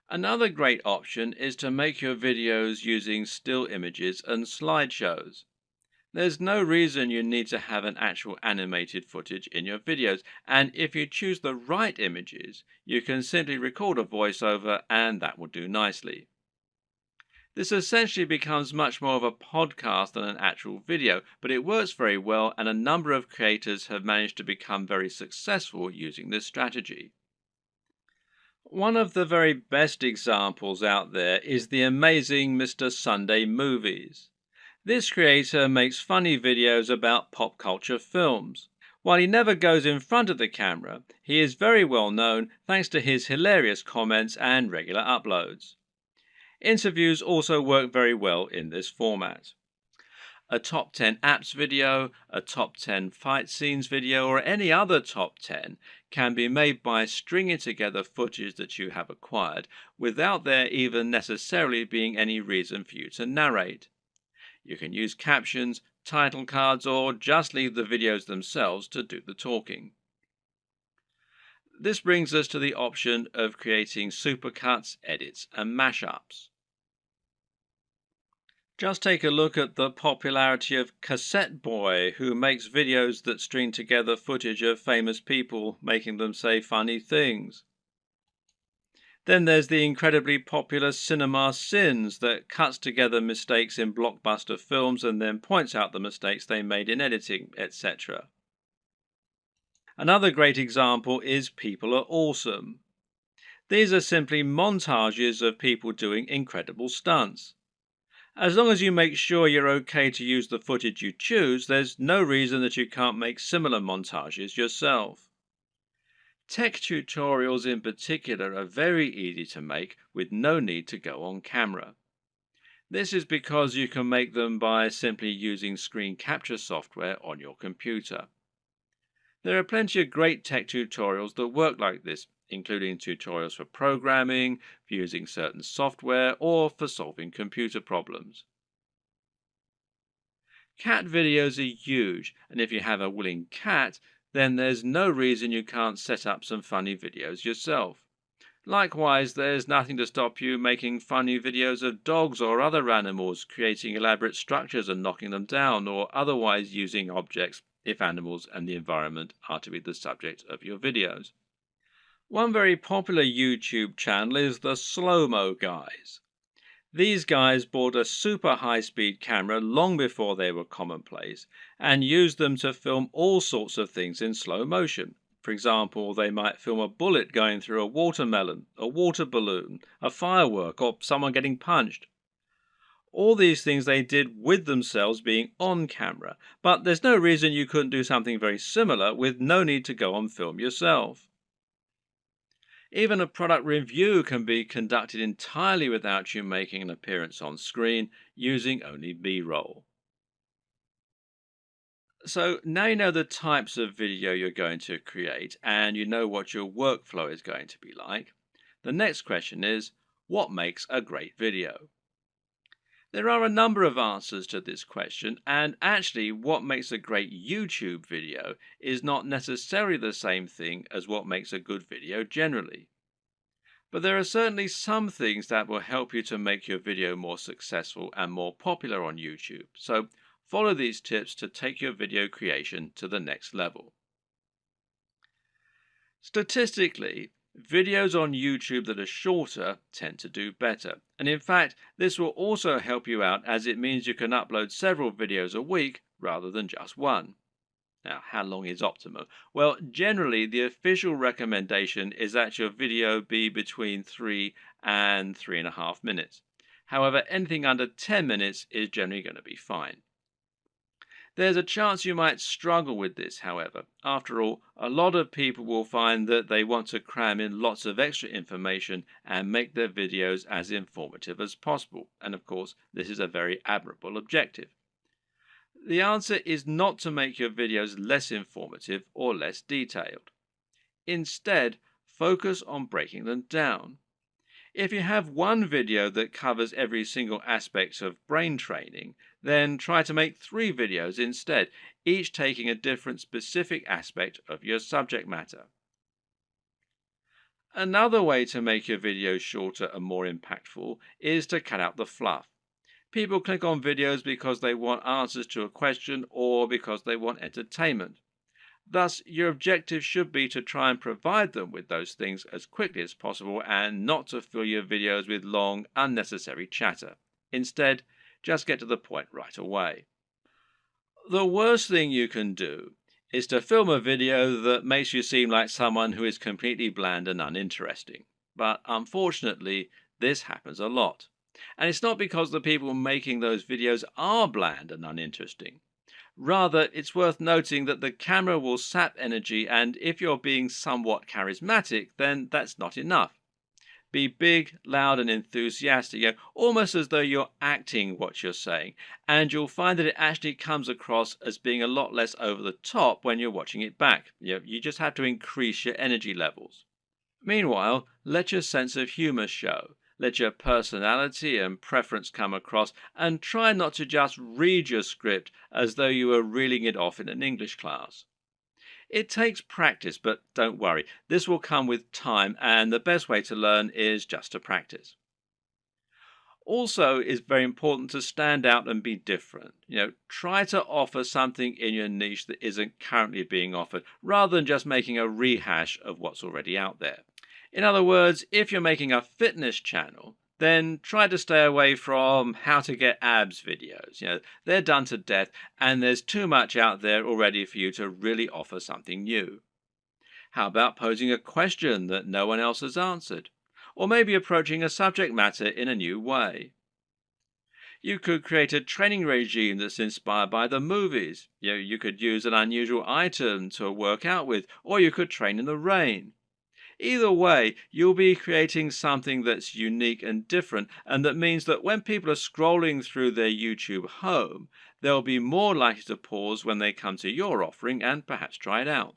Another great option is to make your videos using still images and slideshows. There's no reason you need to have an actual animated footage in your videos, and if you choose the right images, you can simply record a voiceover and that will do nicely. This essentially becomes much more of a podcast than an actual video, but it works very well and a number of creators have managed to become very successful using this strategy. One of the very best examples out there is the amazing Mr. Sunday Movies. This creator makes funny videos about pop culture films. While he never goes in front of the camera, he is very well known thanks to his hilarious comments and regular uploads. Interviews also work very well in this format. A top 10 apps video, a top 10 fight scenes video, or any other top 10 can be made by stringing together footage that you have acquired without there even necessarily being any reason for you to narrate. You can use captions, title cards, or just leave the videos themselves to do the talking. This brings us to the option of creating supercuts, edits, and mashups. Just take a look at the popularity of Cassette Boy, who makes videos that string together footage of famous people making them say funny things. Then there's the incredibly popular Cinema Sins that cuts together mistakes in blockbuster films and then points out the mistakes they made in editing, etc. Another great example is People Are Awesome. These are simply montages of people doing incredible stunts. As long as you make sure you're okay to use the footage you choose, there's no reason that you can't make similar montages yourself. Tech tutorials in particular are very easy to make with no need to go on camera. This is because you can make them by simply using screen capture software on your computer. There are plenty of great tech tutorials that work like this, including tutorials for programming, for using certain software, or for solving computer problems. Cat videos are huge, and if you have a willing cat, then there's no reason you can't set up some funny videos yourself. Likewise, there's nothing to stop you making funny videos of dogs or other animals creating elaborate structures and knocking them down, or otherwise using objects if animals and the environment are to be the subject of your videos. One very popular YouTube channel is the Slow-Mo Guys. These guys bought a super high-speed camera long before they were commonplace and used them to film all sorts of things in slow motion. For example, they might film a bullet going through a watermelon, a water balloon, a firework, or someone getting punched. All these things they did with themselves being on camera, but there's no reason you couldn't do something very similar with no need to go on film yourself. Even a product review can be conducted entirely without you making an appearance on screen, using only B-roll. So now you know the types of video you're going to create and you know what your workflow is going to be like. The next question is, what makes a great video? There are a number of answers to this question, and actually what makes a great YouTube video is not necessarily the same thing as what makes a good video generally. But there are certainly some things that will help you to make your video more successful and more popular on YouTube. So follow these tips to take your video creation to the next level. Statistically, videos on YouTube that are shorter tend to do better. And in fact, this will also help you out as it means you can upload several videos a week rather than just one. Now, how long is optimum? Well, generally, the official recommendation is that your video be between 3 and 3.5 minutes. However, anything under 10 minutes is generally going to be fine. There's a chance you might struggle with this, however. After all, a lot of people will find that they want to cram in lots of extra information and make their videos as informative as possible. And of course, this is a very admirable objective. The answer is not to make your videos less informative or less detailed. Instead, focus on breaking them down. If you have one video that covers every single aspect of brain training, then try to make 3 videos instead, each taking a different specific aspect of your subject matter. Another way to make your videos shorter and more impactful is to cut out the fluff. People click on videos because they want answers to a question or because they want entertainment. Thus, your objective should be to try and provide them with those things as quickly as possible and not to fill your videos with long, unnecessary chatter. Instead, just get to the point right away. The worst thing you can do is to film a video that makes you seem like someone who is completely bland and uninteresting. But unfortunately, this happens a lot. And it's not because the people making those videos are bland and uninteresting. Rather, it's worth noting that the camera will sap energy, and if you're being somewhat charismatic, then that's not enough. Be big, loud, and enthusiastic, almost as though you're acting what you're saying, and you'll find that it actually comes across as being a lot less over the top when you're watching it back. You just have to increase your energy levels. Meanwhile, let your sense of humor show. Let your personality and preference come across, and try not to just read your script as though you were reeling it off in an English class. It takes practice, but don't worry, this will come with time, and the best way to learn is just to practice. Also, it's very important to stand out and be different. Try to offer something in your niche that isn't currently being offered, rather than just making a rehash of what's already out there. In other words, if you're making a fitness channel, then try to stay away from how to get abs videos. They're done to death, and there's too much out there already for you to really offer something new. How about posing a question that no one else has answered? Or maybe approaching a subject matter in a new way. You could create a training regime that's inspired by the movies. You could use an unusual item to work out with, or you could train in the rain. Either way, you'll be creating something that's unique and different, and that means that when people are scrolling through their YouTube home, they'll be more likely to pause when they come to your offering and perhaps try it out.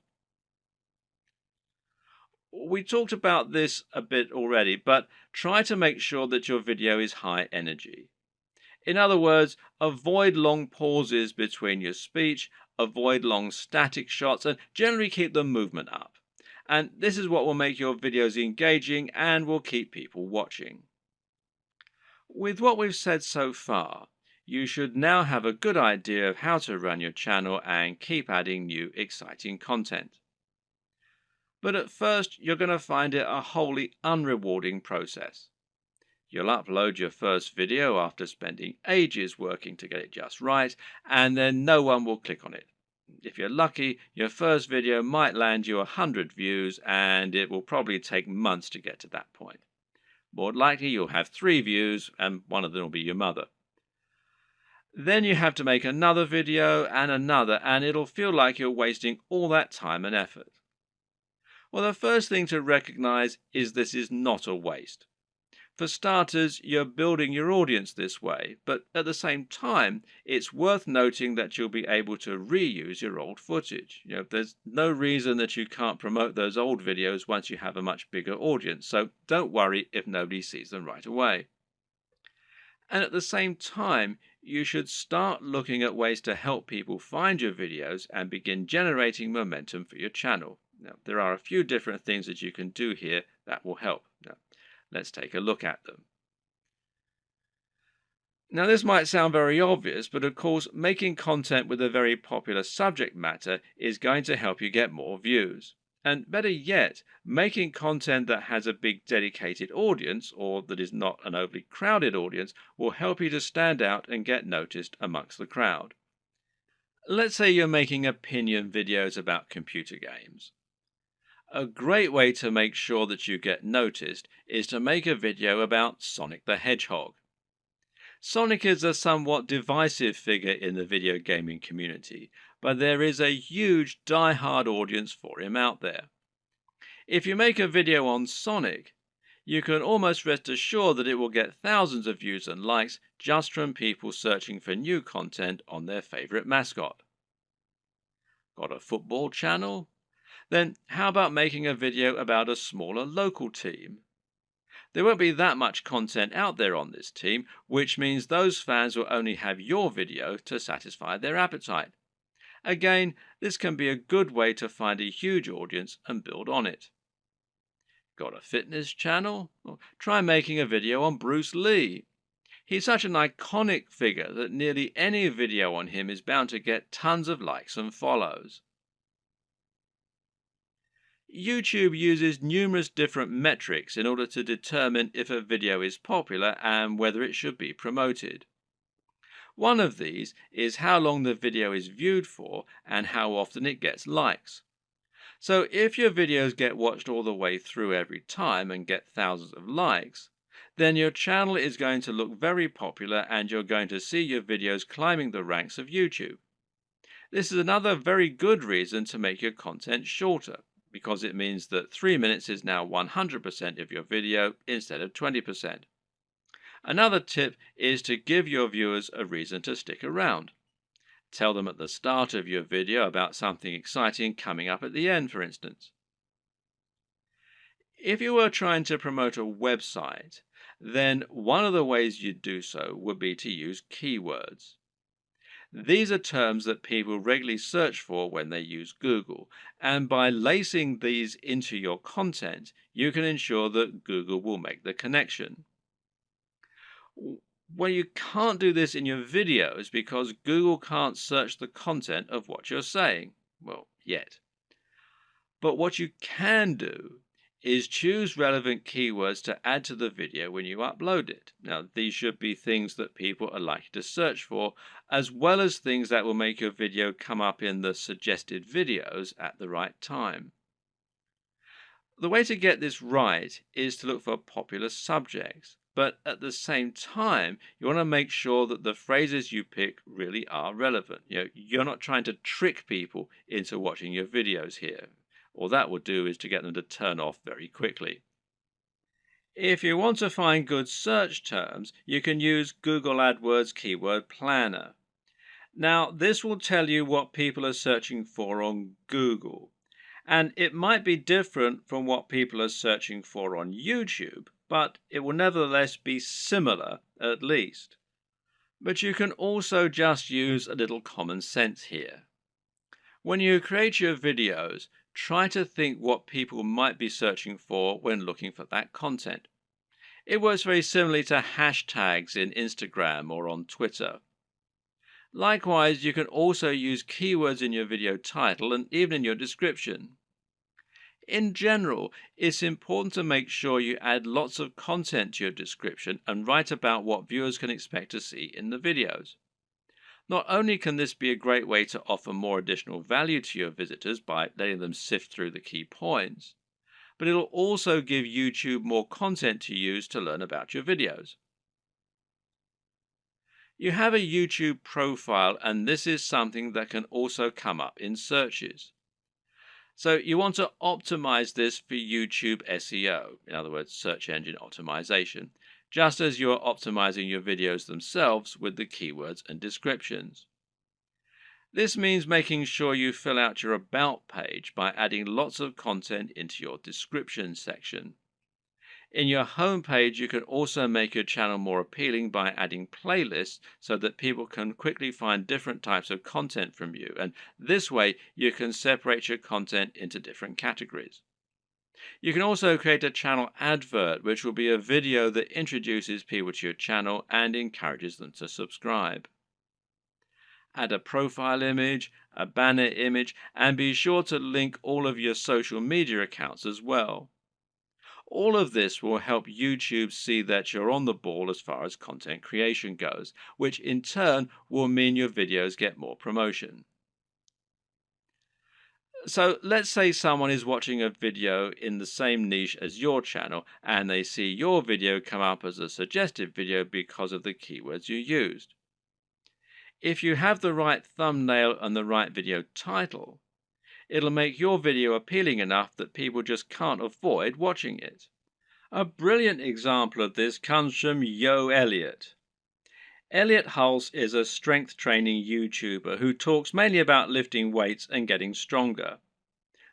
We talked about this a bit already, but try to make sure that your video is high energy. In other words, avoid long pauses between your speech, avoid long static shots, and generally keep the movement up. And this is what will make your videos engaging and will keep people watching. With what we've said so far, you should now have a good idea of how to run your channel and keep adding new exciting content. But at first, you're going to find it a wholly unrewarding process. You'll upload your first video after spending ages working to get it just right, and then no one will click on it. If you're lucky, your first video might land you 100 views, and it will probably take months to get to that point. More likely, you'll have 3 views, and one of them will be your mother. Then you have to make another video and another, and it'll feel like you're wasting all that time and effort. Well, the first thing to recognize is this is not a waste. For starters, you're building your audience this way, but at the same time, it's worth noting that you'll be able to reuse your old footage. There's no reason that you can't promote those old videos once you have a much bigger audience, so don't worry if nobody sees them right away. And at the same time, you should start looking at ways to help people find your videos and begin generating momentum for your channel. Now, there are a few different things that you can do here that will help. Now, let's take a look at them. Now, this might sound very obvious, but of course, making content with a very popular subject matter is going to help you get more views. And better yet, making content that has a big dedicated audience, or that is not an overly crowded audience, will help you to stand out and get noticed amongst the crowd. Let's say you're making opinion videos about computer games. A great way to make sure that you get noticed is to make a video about Sonic the Hedgehog. Sonic is a somewhat divisive figure in the video gaming community, but there is a huge die-hard audience for him out there. If you make a video on Sonic, you can almost rest assured that it will get thousands of views and likes just from people searching for new content on their favorite mascot. Got a football channel? Then how about making a video about a smaller local team? There won't be that much content out there on this team, which means those fans will only have your video to satisfy their appetite. Again, this can be a good way to find a huge audience and build on it. Got a fitness channel? Well, try making a video on Bruce Lee. He's such an iconic figure that nearly any video on him is bound to get tons of likes and follows. YouTube uses numerous different metrics in order to determine if a video is popular and whether it should be promoted. One of these is how long the video is viewed for and how often it gets likes. So if your videos get watched all the way through every time and get thousands of likes, then your channel is going to look very popular and you're going to see your videos climbing the ranks of YouTube. This is another very good reason to make your content shorter, because it means that 3 minutes is now 100% of your video instead of 20%. Another tip is to give your viewers a reason to stick around. Tell them at the start of your video about something exciting coming up at the end, for instance. If you were trying to promote a website, then one of the ways you'd do so would be to use keywords. These are terms that people regularly search for when they use Google, and by lacing these into your content, you can ensure that Google will make the connection. Well, you can't do this in your videos because Google can't search the content of what you're saying. Well, yet. But what you can do is choose relevant keywords to add to the video when you upload it. Now, these should be things that people are likely to search for, as well as things that will make your video come up in the suggested videos at the right time. The way to get this right is to look for popular subjects, but at the same time, you want to make sure that the phrases you pick really are relevant. You're not trying to trick people into watching your videos here. All that will do is to get them to turn off very quickly. If you want to find good search terms, you can use Google AdWords Keyword Planner. Now, this will tell you what people are searching for on Google. And it might be different from what people are searching for on YouTube, but it will nevertheless be similar at least. But you can also just use a little common sense here. When you create your videos, try to think what people might be searching for when looking for that content. It works very similarly to hashtags in Instagram or on Twitter. Likewise, you can also use keywords in your video title and even in your description. In general, it's important to make sure you add lots of content to your description and write about what viewers can expect to see in the videos. Not only can this be a great way to offer more additional value to your visitors by letting them sift through the key points, but it'll also give YouTube more content to use to learn about your videos. You have a YouTube profile, and this is something that can also come up in searches. So you want to optimize this for YouTube SEO, in other words, search engine optimization, just as you're optimizing your videos themselves with the keywords and descriptions. This means making sure you fill out your About page by adding lots of content into your description section. In your home page, you can also make your channel more appealing by adding playlists so that people can quickly find different types of content from you, and this way you can separate your content into different categories. You can also create a channel advert, which will be a video that introduces people to your channel and encourages them to subscribe. Add a profile image, a banner image, and be sure to link all of your social media accounts as well. All of this will help YouTube see that you're on the ball as far as content creation goes, which in turn will mean your videos get more promotion. So let's say someone is watching a video in the same niche as your channel and they see your video come up as a suggested video because of the keywords you used. If you have the right thumbnail and the right video title, it'll make your video appealing enough that people just can't avoid watching it. A brilliant example of this comes from Yo Elliott. Elliott Hulse is a strength training YouTuber who talks mainly about lifting weights and getting stronger.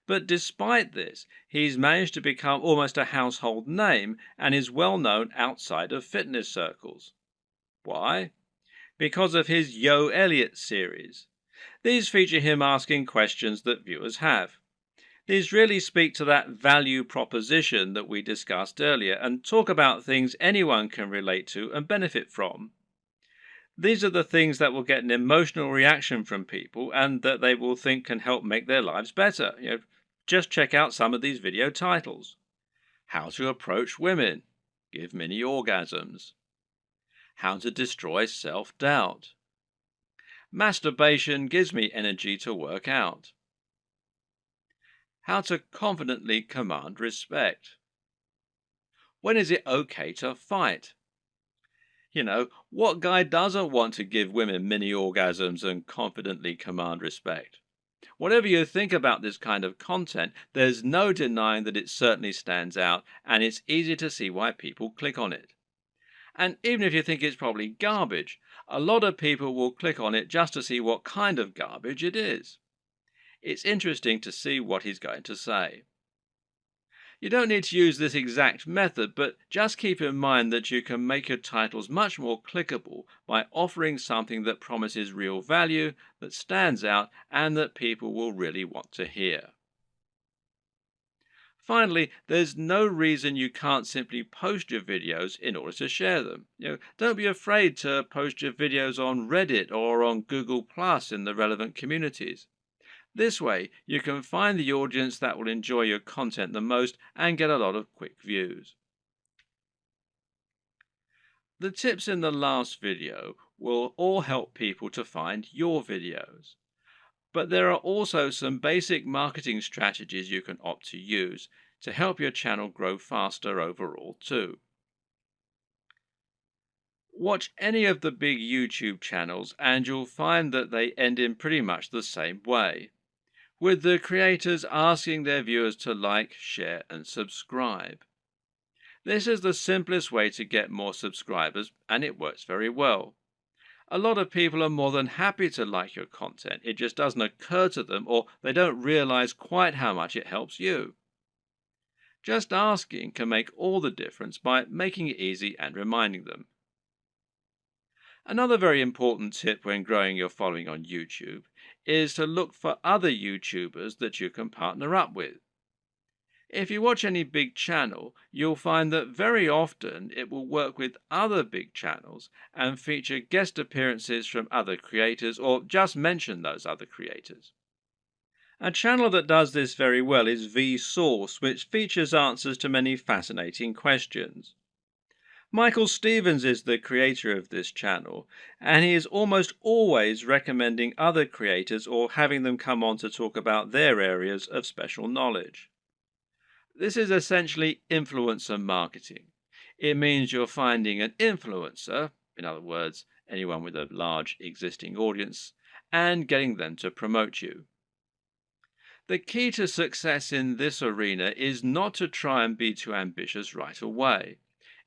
But despite this, he's managed to become almost a household name and is well known outside of fitness circles. Why? Because of his Yo Elliott series. These feature him asking questions that viewers have. These really speak to that value proposition that we discussed earlier and talk about things anyone can relate to and benefit from. These are the things that will get an emotional reaction from people and that they will think can help make their lives better. Just check out some of these video titles. How to approach women. Give mini orgasms. How to destroy self-doubt. Masturbation gives me energy to work out. How to confidently command respect. When is it okay to fight? What guy doesn't want to give women mini orgasms and confidently command respect? Whatever you think about this kind of content, there's no denying that it certainly stands out, and it's easy to see why people click on it. And even if you think it's probably garbage, a lot of people will click on it just to see what kind of garbage it is. It's interesting to see what he's going to say. You don't need to use this exact method, but just keep in mind that you can make your titles much more clickable by offering something that promises real value, that stands out, and that people will really want to hear. Finally, there's no reason you can't simply post your videos in order to share them. Don't be afraid to post your videos on Reddit or on Google Plus in the relevant communities. This way, you can find the audience that will enjoy your content the most and get a lot of quick views. The tips in the last video will all help people to find your videos. But there are also some basic marketing strategies you can opt to use to help your channel grow faster overall too. Watch any of the big YouTube channels and you'll find that they end in pretty much the same way, with the creators asking their viewers to like, share, and subscribe. This is the simplest way to get more subscribers, and it works very well. A lot of people are more than happy to like your content. It just doesn't occur to them, or they don't realize quite how much it helps you. Just asking can make all the difference by making it easy and reminding them. Another very important tip when growing your following on YouTube is to look for other YouTubers that you can partner up with. If you watch any big channel, you'll find that very often it will work with other big channels and feature guest appearances from other creators or just mention those other creators. A channel that does this very well is Vsauce, which features answers to many fascinating questions. Michael Stevens is the creator of this channel, and he is almost always recommending other creators or having them come on to talk about their areas of special knowledge. This is essentially influencer marketing. It means you're finding an influencer, in other words, anyone with a large existing audience, and getting them to promote you. The key to success in this arena is not to try and be too ambitious right away.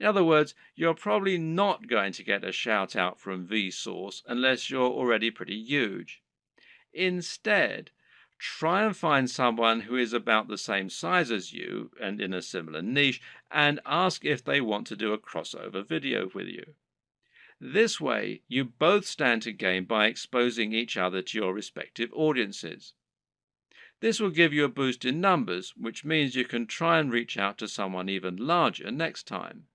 In other words, you're probably not going to get a shout out from Vsauce unless you're already pretty huge. Instead, try and find someone who is about the same size as you and in a similar niche and ask if they want to do a crossover video with you. This way, you both stand to gain by exposing each other to your respective audiences. This will give you a boost in numbers, which means you can try and reach out to someone even larger next time.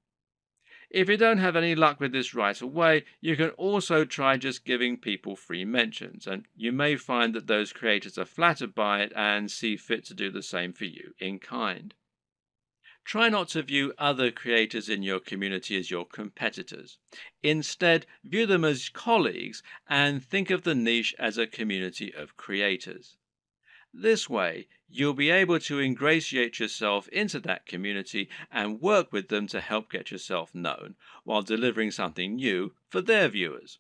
If you don't have any luck with this right away, you can also try just giving people free mentions, and you may find that those creators are flattered by it and see fit to do the same for you in kind. Try not to view other creators in your community as your competitors. Instead, view them as colleagues and think of the niche as a community of creators. This way, you'll be able to ingratiate yourself into that community and work with them to help get yourself known while delivering something new for their viewers.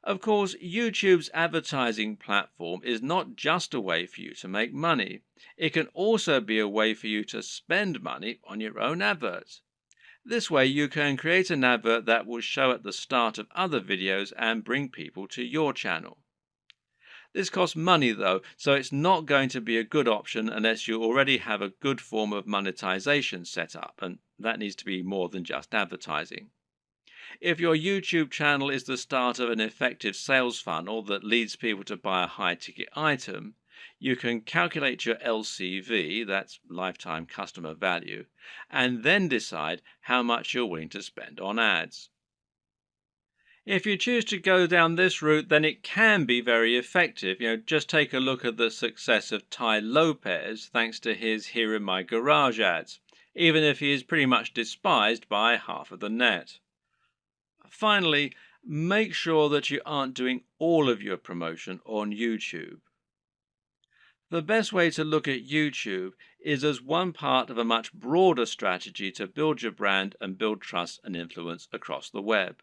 Of course, YouTube's advertising platform is not just a way for you to make money. It can also be a way for you to spend money on your own adverts. This way, you can create an advert that will show at the start of other videos and bring people to your channel. This costs money though, so it's not going to be a good option unless you already have a good form of monetization set up, and that needs to be more than just advertising. If your YouTube channel is the start of an effective sales funnel that leads people to buy a high ticket item, you can calculate your LCV, that's lifetime customer value, and then decide how much you're willing to spend on ads. If you choose to go down this route, then it can be very effective. Just take a look at the success of Tai Lopez thanks to his Here in My Garage ads, even if he is pretty much despised by half of the net. Finally, make sure that you aren't doing all of your promotion on YouTube. The best way to look at YouTube is as one part of a much broader strategy to build your brand and build trust and influence across the web.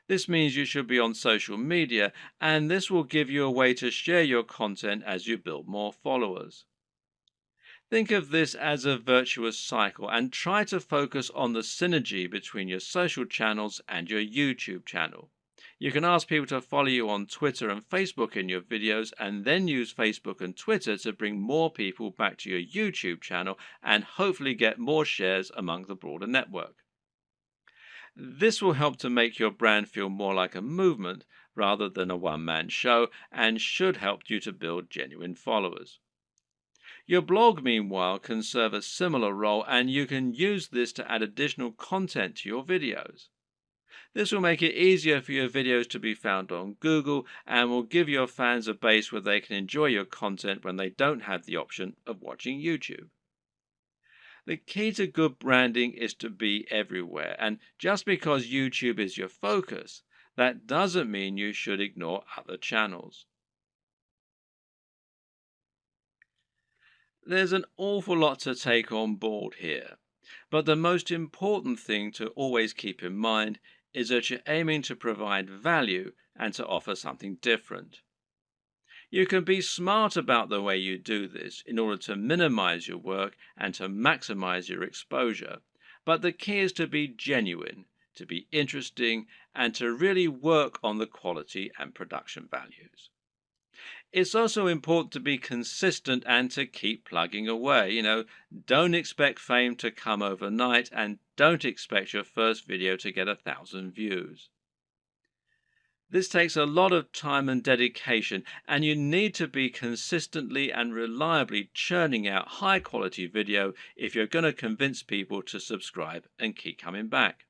This means you should be on social media, and this will give you a way to share your content as you build more followers. Think of this as a virtuous cycle and try to focus on the synergy between your social channels and your YouTube channel. You can ask people to follow you on Twitter and Facebook in your videos, and then use Facebook and Twitter to bring more people back to your YouTube channel and hopefully get more shares among the broader network. This will help to make your brand feel more like a movement rather than a one-man show, and should help you to build genuine followers. Your blog, meanwhile, can serve a similar role, and you can use this to add additional content to your videos. This will make it easier for your videos to be found on Google and will give your fans a base where they can enjoy your content when they don't have the option of watching YouTube. The key to good branding is to be everywhere, and just because YouTube is your focus, that doesn't mean you should ignore other channels. There's an awful lot to take on board here, but the most important thing to always keep in mind is that you're aiming to provide value and to offer something different. You can be smart about the way you do this in order to minimize your work and to maximize your exposure, but the key is to be genuine, to be interesting, and to really work on the quality and production values. It's also important to be consistent and to keep plugging away. Don't expect fame to come overnight and don't expect your first video to get 1,000 views. This takes a lot of time and dedication, and you need to be consistently and reliably churning out high quality video if you're going to convince people to subscribe and keep coming back.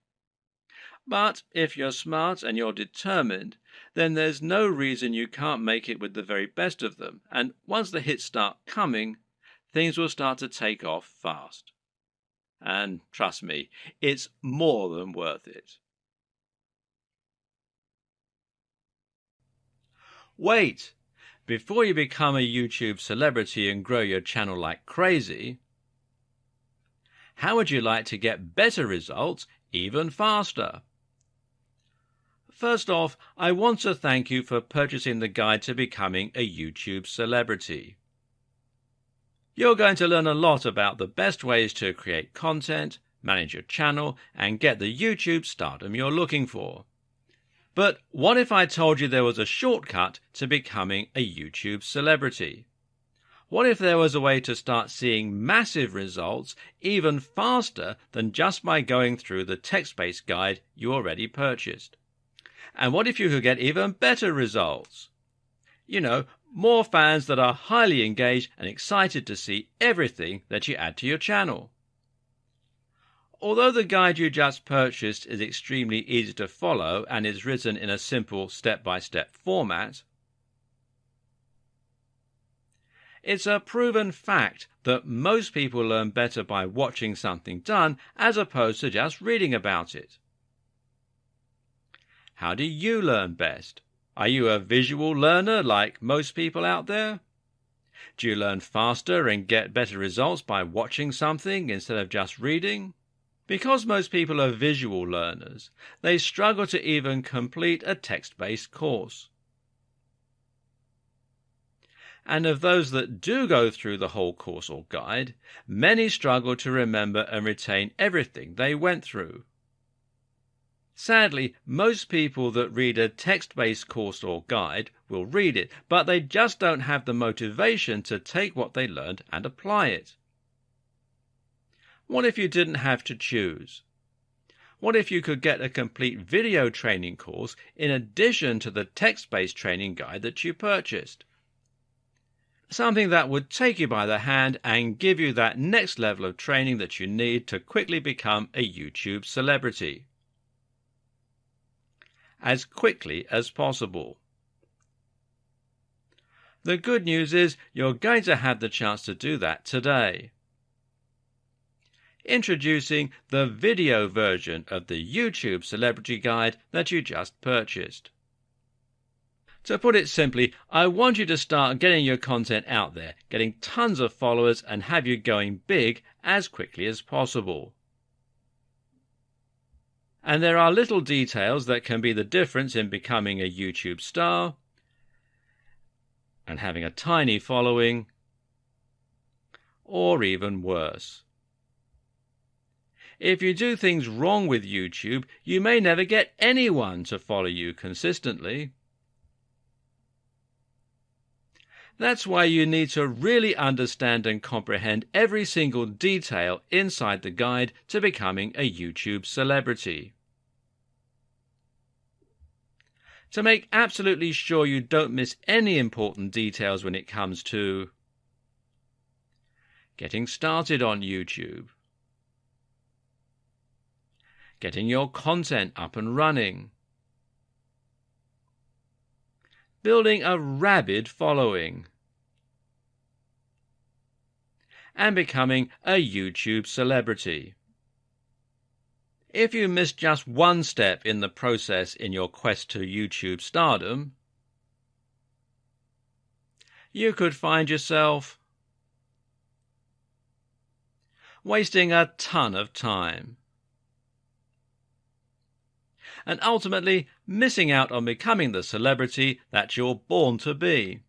But if you're smart and you're determined, then there's no reason you can't make it with the very best of them, and once the hits start coming, things will start to take off fast. And trust me, it's more than worth it. Wait! Before you become a YouTube celebrity and grow your channel like crazy, how would you like to get better results even faster? First off, I want to thank you for purchasing the guide to becoming a YouTube celebrity. You're going to learn a lot about the best ways to create content, manage your channel, and get the YouTube stardom you're looking for. But what if I told you there was a shortcut to becoming a YouTube celebrity? What if there was a way to start seeing massive results even faster than just by going through the text-based guide you already purchased? And what if you could get even better results? More fans that are highly engaged and excited to see everything that you add to your channel. Although the guide you just purchased is extremely easy to follow and is written in a simple step-by-step format, it's a proven fact that most people learn better by watching something done as opposed to just reading about it. How do you learn best? Are you a visual learner like most people out there? Do you learn faster and get better results by watching something instead of just reading? Because most people are visual learners, they struggle to even complete a text-based course. And of those that do go through the whole course or guide, many struggle to remember and retain everything they went through. Sadly, most people that read a text-based course or guide will read it, but they just don't have the motivation to take what they learned and apply it. What if you didn't have to choose? What if you could get a complete video training course in addition to the text-based training guide that you purchased? Something that would take you by the hand and give you that next level of training that you need to quickly become a YouTube celebrity. As quickly as possible. The good news is you're going to have the chance to do that today. Introducing the video version of the YouTube Celebrity Guide that you just purchased. To put it simply, I want you to start getting your content out there, getting tons of followers, and have you going big as quickly as possible. And there are little details that can be the difference in becoming a YouTube star and having a tiny following, or even worse. If you do things wrong with YouTube, you may never get anyone to follow you consistently. That's why you need to really understand and comprehend every single detail inside the guide to becoming a YouTube celebrity. To make absolutely sure you don't miss any important details when it comes to getting started on YouTube, getting your content up and running, building a rabid following, and becoming a YouTube celebrity. If you miss just one step in the process in your quest to YouTube stardom, you could find yourself wasting a ton of time and ultimately missing out on becoming the celebrity that you're born to be.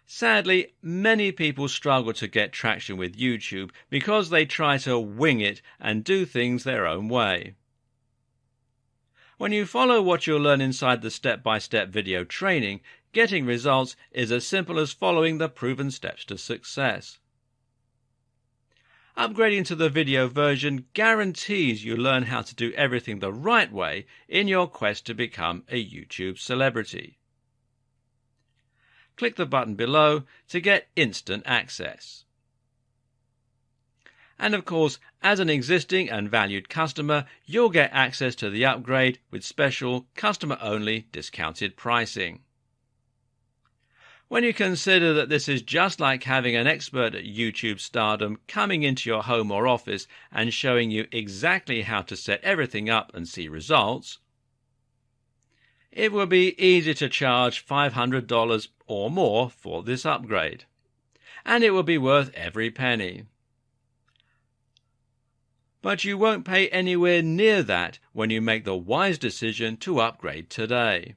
Sadly, many people struggle to get traction with YouTube because they try to wing it and do things their own way. When you follow what you'll learn inside the step-by-step video training, getting results is as simple as following the proven steps to success. Upgrading to the video version guarantees you learn how to do everything the right way in your quest to become a YouTube celebrity. Click the button below to get instant access. And of course, as an existing and valued customer, you'll get access to the upgrade with special customer-only discounted pricing. When you consider that this is just like having an expert at YouTube stardom coming into your home or office and showing you exactly how to set everything up and see results, it will be easy to charge $500 or more for this upgrade, and it will be worth every penny. But you won't pay anywhere near that when you make the wise decision to upgrade today.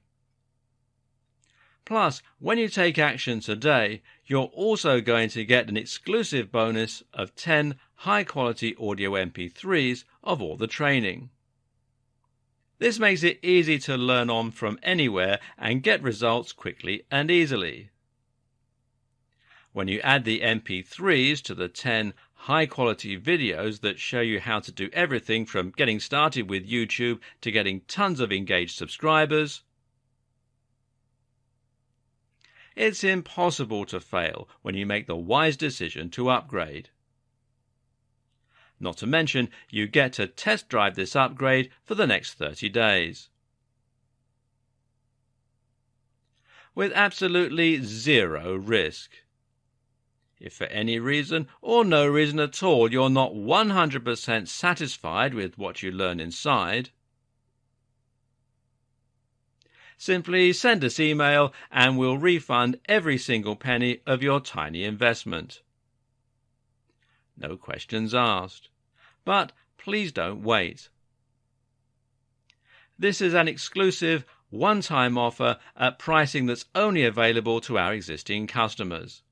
Plus, when you take action today, you're also going to get an exclusive bonus of 10 high-quality audio MP3s of all the training. This makes it easy to learn on from anywhere and get results quickly and easily. When you add the MP3s to the 10 high-quality videos that show you how to do everything from getting started with YouTube to getting tons of engaged subscribers, it's impossible to fail when you make the wise decision to upgrade. Not to mention, you get to test drive this upgrade for the next 30 days. With absolutely zero risk. If for any reason or no reason at all you're not 100% satisfied with what you learn inside, simply send us email and we'll refund every single penny of your tiny investment. No questions asked. But please don't wait. This is an exclusive, one-time offer at pricing that's only available to our existing customers.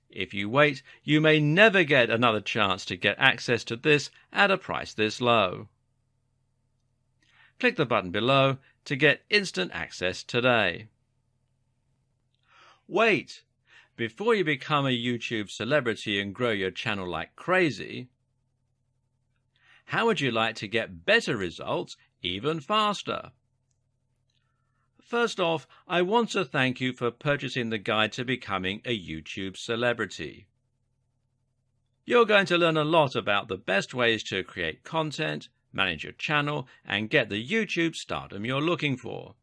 If you wait, you may never get another chance to get access to this at a price this low. Click the button below to get instant access today. Wait! Before you become a YouTube celebrity and grow your channel like crazy, how would you like to get better results even faster? First off, I want to thank you for purchasing the guide to becoming a YouTube celebrity. You're going to learn a lot about the best ways to create content, manage your channel, and get the YouTube stardom you're looking for.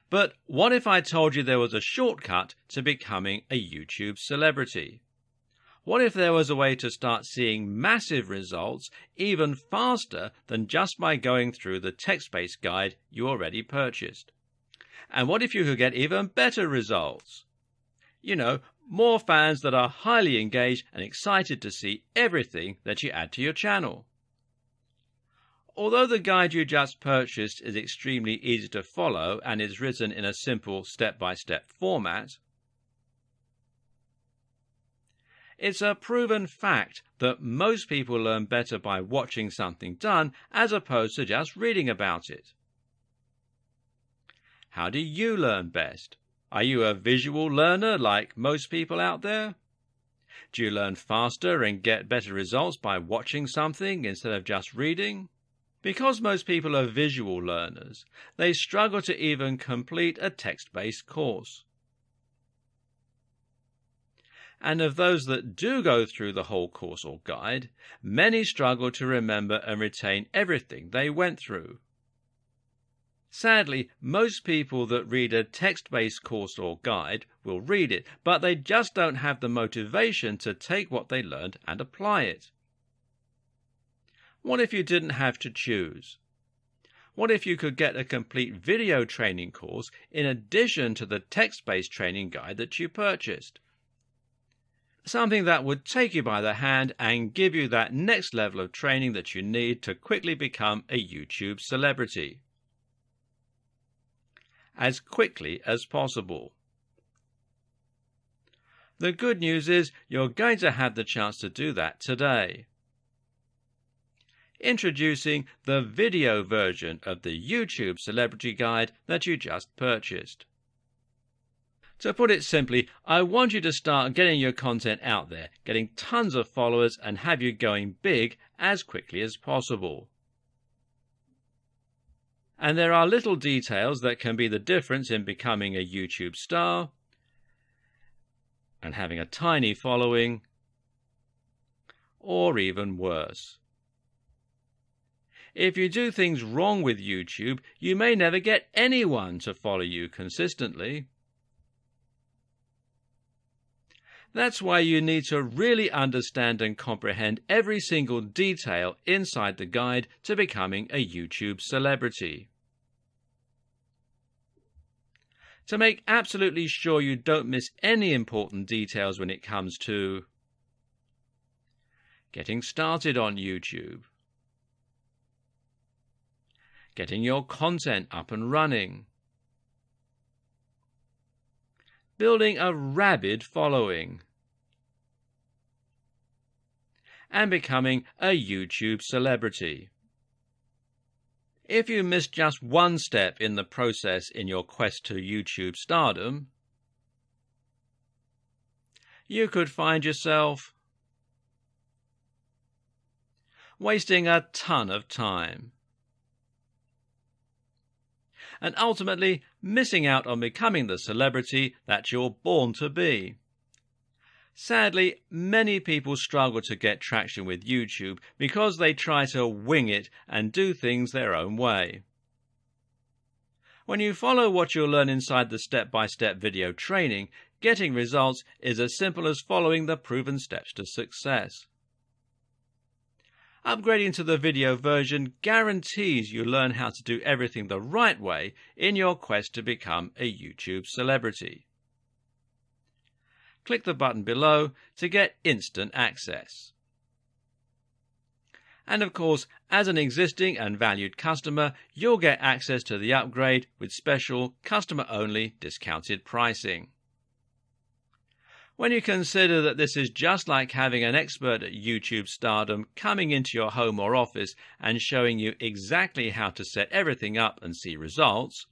But what if I told you there was a shortcut to becoming a YouTube celebrity? What if there was a way to start seeing massive results even faster than just by going through the text-based guide you already purchased? And what if you could get even better results? You know, more fans that are highly engaged and excited to see everything that you add to your channel. Although the guide you just purchased is extremely easy to follow and is written in a simple step-by-step format, it's a proven fact that most people learn better by watching something done as opposed to just reading about it. How do you learn best? Are you a visual learner like most people out there? Do you learn faster and get better results by watching something instead of just reading? Because most people are visual learners, they struggle to even complete a text-based course. And of those that do go through the whole course or guide, many struggle to remember and retain everything they went through. Sadly, most people that read a text-based course or guide will read it, but they just don't have the motivation to take what they learned and apply it. What if you didn't have to choose? What if you could get a complete video training course in addition to the text-based training guide that you purchased? Something that would take you by the hand and give you that next level of training that you need to quickly become a YouTube celebrity. As quickly as possible. The good news is you're going to have the chance to do that today. Introducing the video version of the YouTube Celebrity Guide that you just purchased. To put it simply, I want you to start getting your content out there, getting tons of followers, and have you going big as quickly as possible. And there are little details that can be the difference in becoming a YouTube star and having a tiny following, or even worse. If you do things wrong with YouTube, you may never get anyone to follow you consistently. That's why you need to really understand and comprehend every single detail inside the guide to becoming a YouTube celebrity. To make absolutely sure you don't miss any important details when it comes to getting started on YouTube, getting your content up and running, building a rabid following, and becoming a YouTube celebrity. If you miss just one step in the process in your quest to YouTube stardom, you could find yourself wasting a ton of time and ultimately missing out on becoming the celebrity that you're born to be. Sadly, many people struggle to get traction with YouTube because they try to wing it and do things their own way. When you follow what you'll learn inside the step-by-step video training, getting results is as simple as following the proven steps to success. Upgrading to the video version guarantees you learn how to do everything the right way in your quest to become a YouTube celebrity. Click the button below to get instant access. And of course, as an existing and valued customer, you'll get access to the upgrade with special customer-only discounted pricing. When you consider that this is just like having an expert at YouTube stardom coming into your home or office and showing you exactly how to set everything up and see results,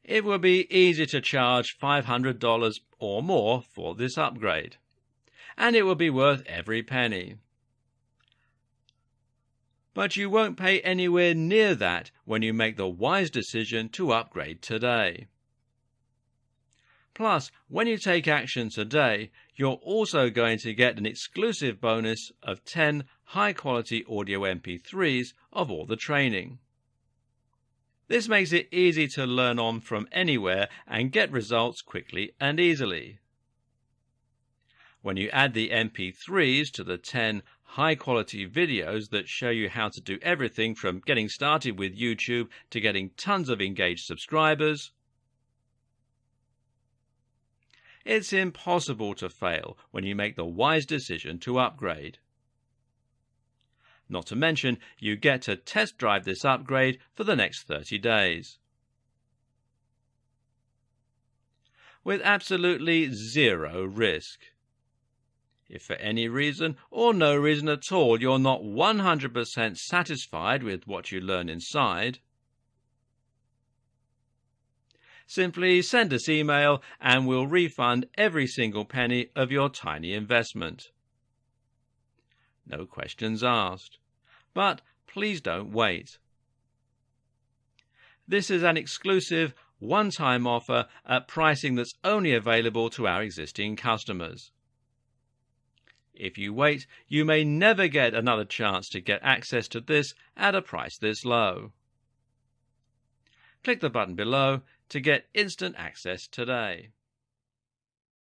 it will be easy to charge $500 or more for this upgrade, and it will be worth every penny. But you won't pay anywhere near that when you make the wise decision to upgrade today. Plus, when you take action today, you're also going to get an exclusive bonus of 10 high-quality audio MP3s of all the training. This makes it easy to learn on from anywhere and get results quickly and easily. When you add the MP3s to the 10 high-quality videos that show you how to do everything from getting started with YouTube to getting tons of engaged subscribers, it's impossible to fail when you make the wise decision to upgrade. Not to mention, you get to test drive this upgrade for the next 30 days. With absolutely zero risk. If for any reason or no reason at all you're not 100% satisfied with what you learn inside, simply send us email and we'll refund every single penny of your tiny investment. No questions asked. But please don't wait. This is an exclusive one-time offer at pricing that's only available to our existing customers. If you wait, you may never get another chance to get access to this at a price this low. Click the button below to get instant access today.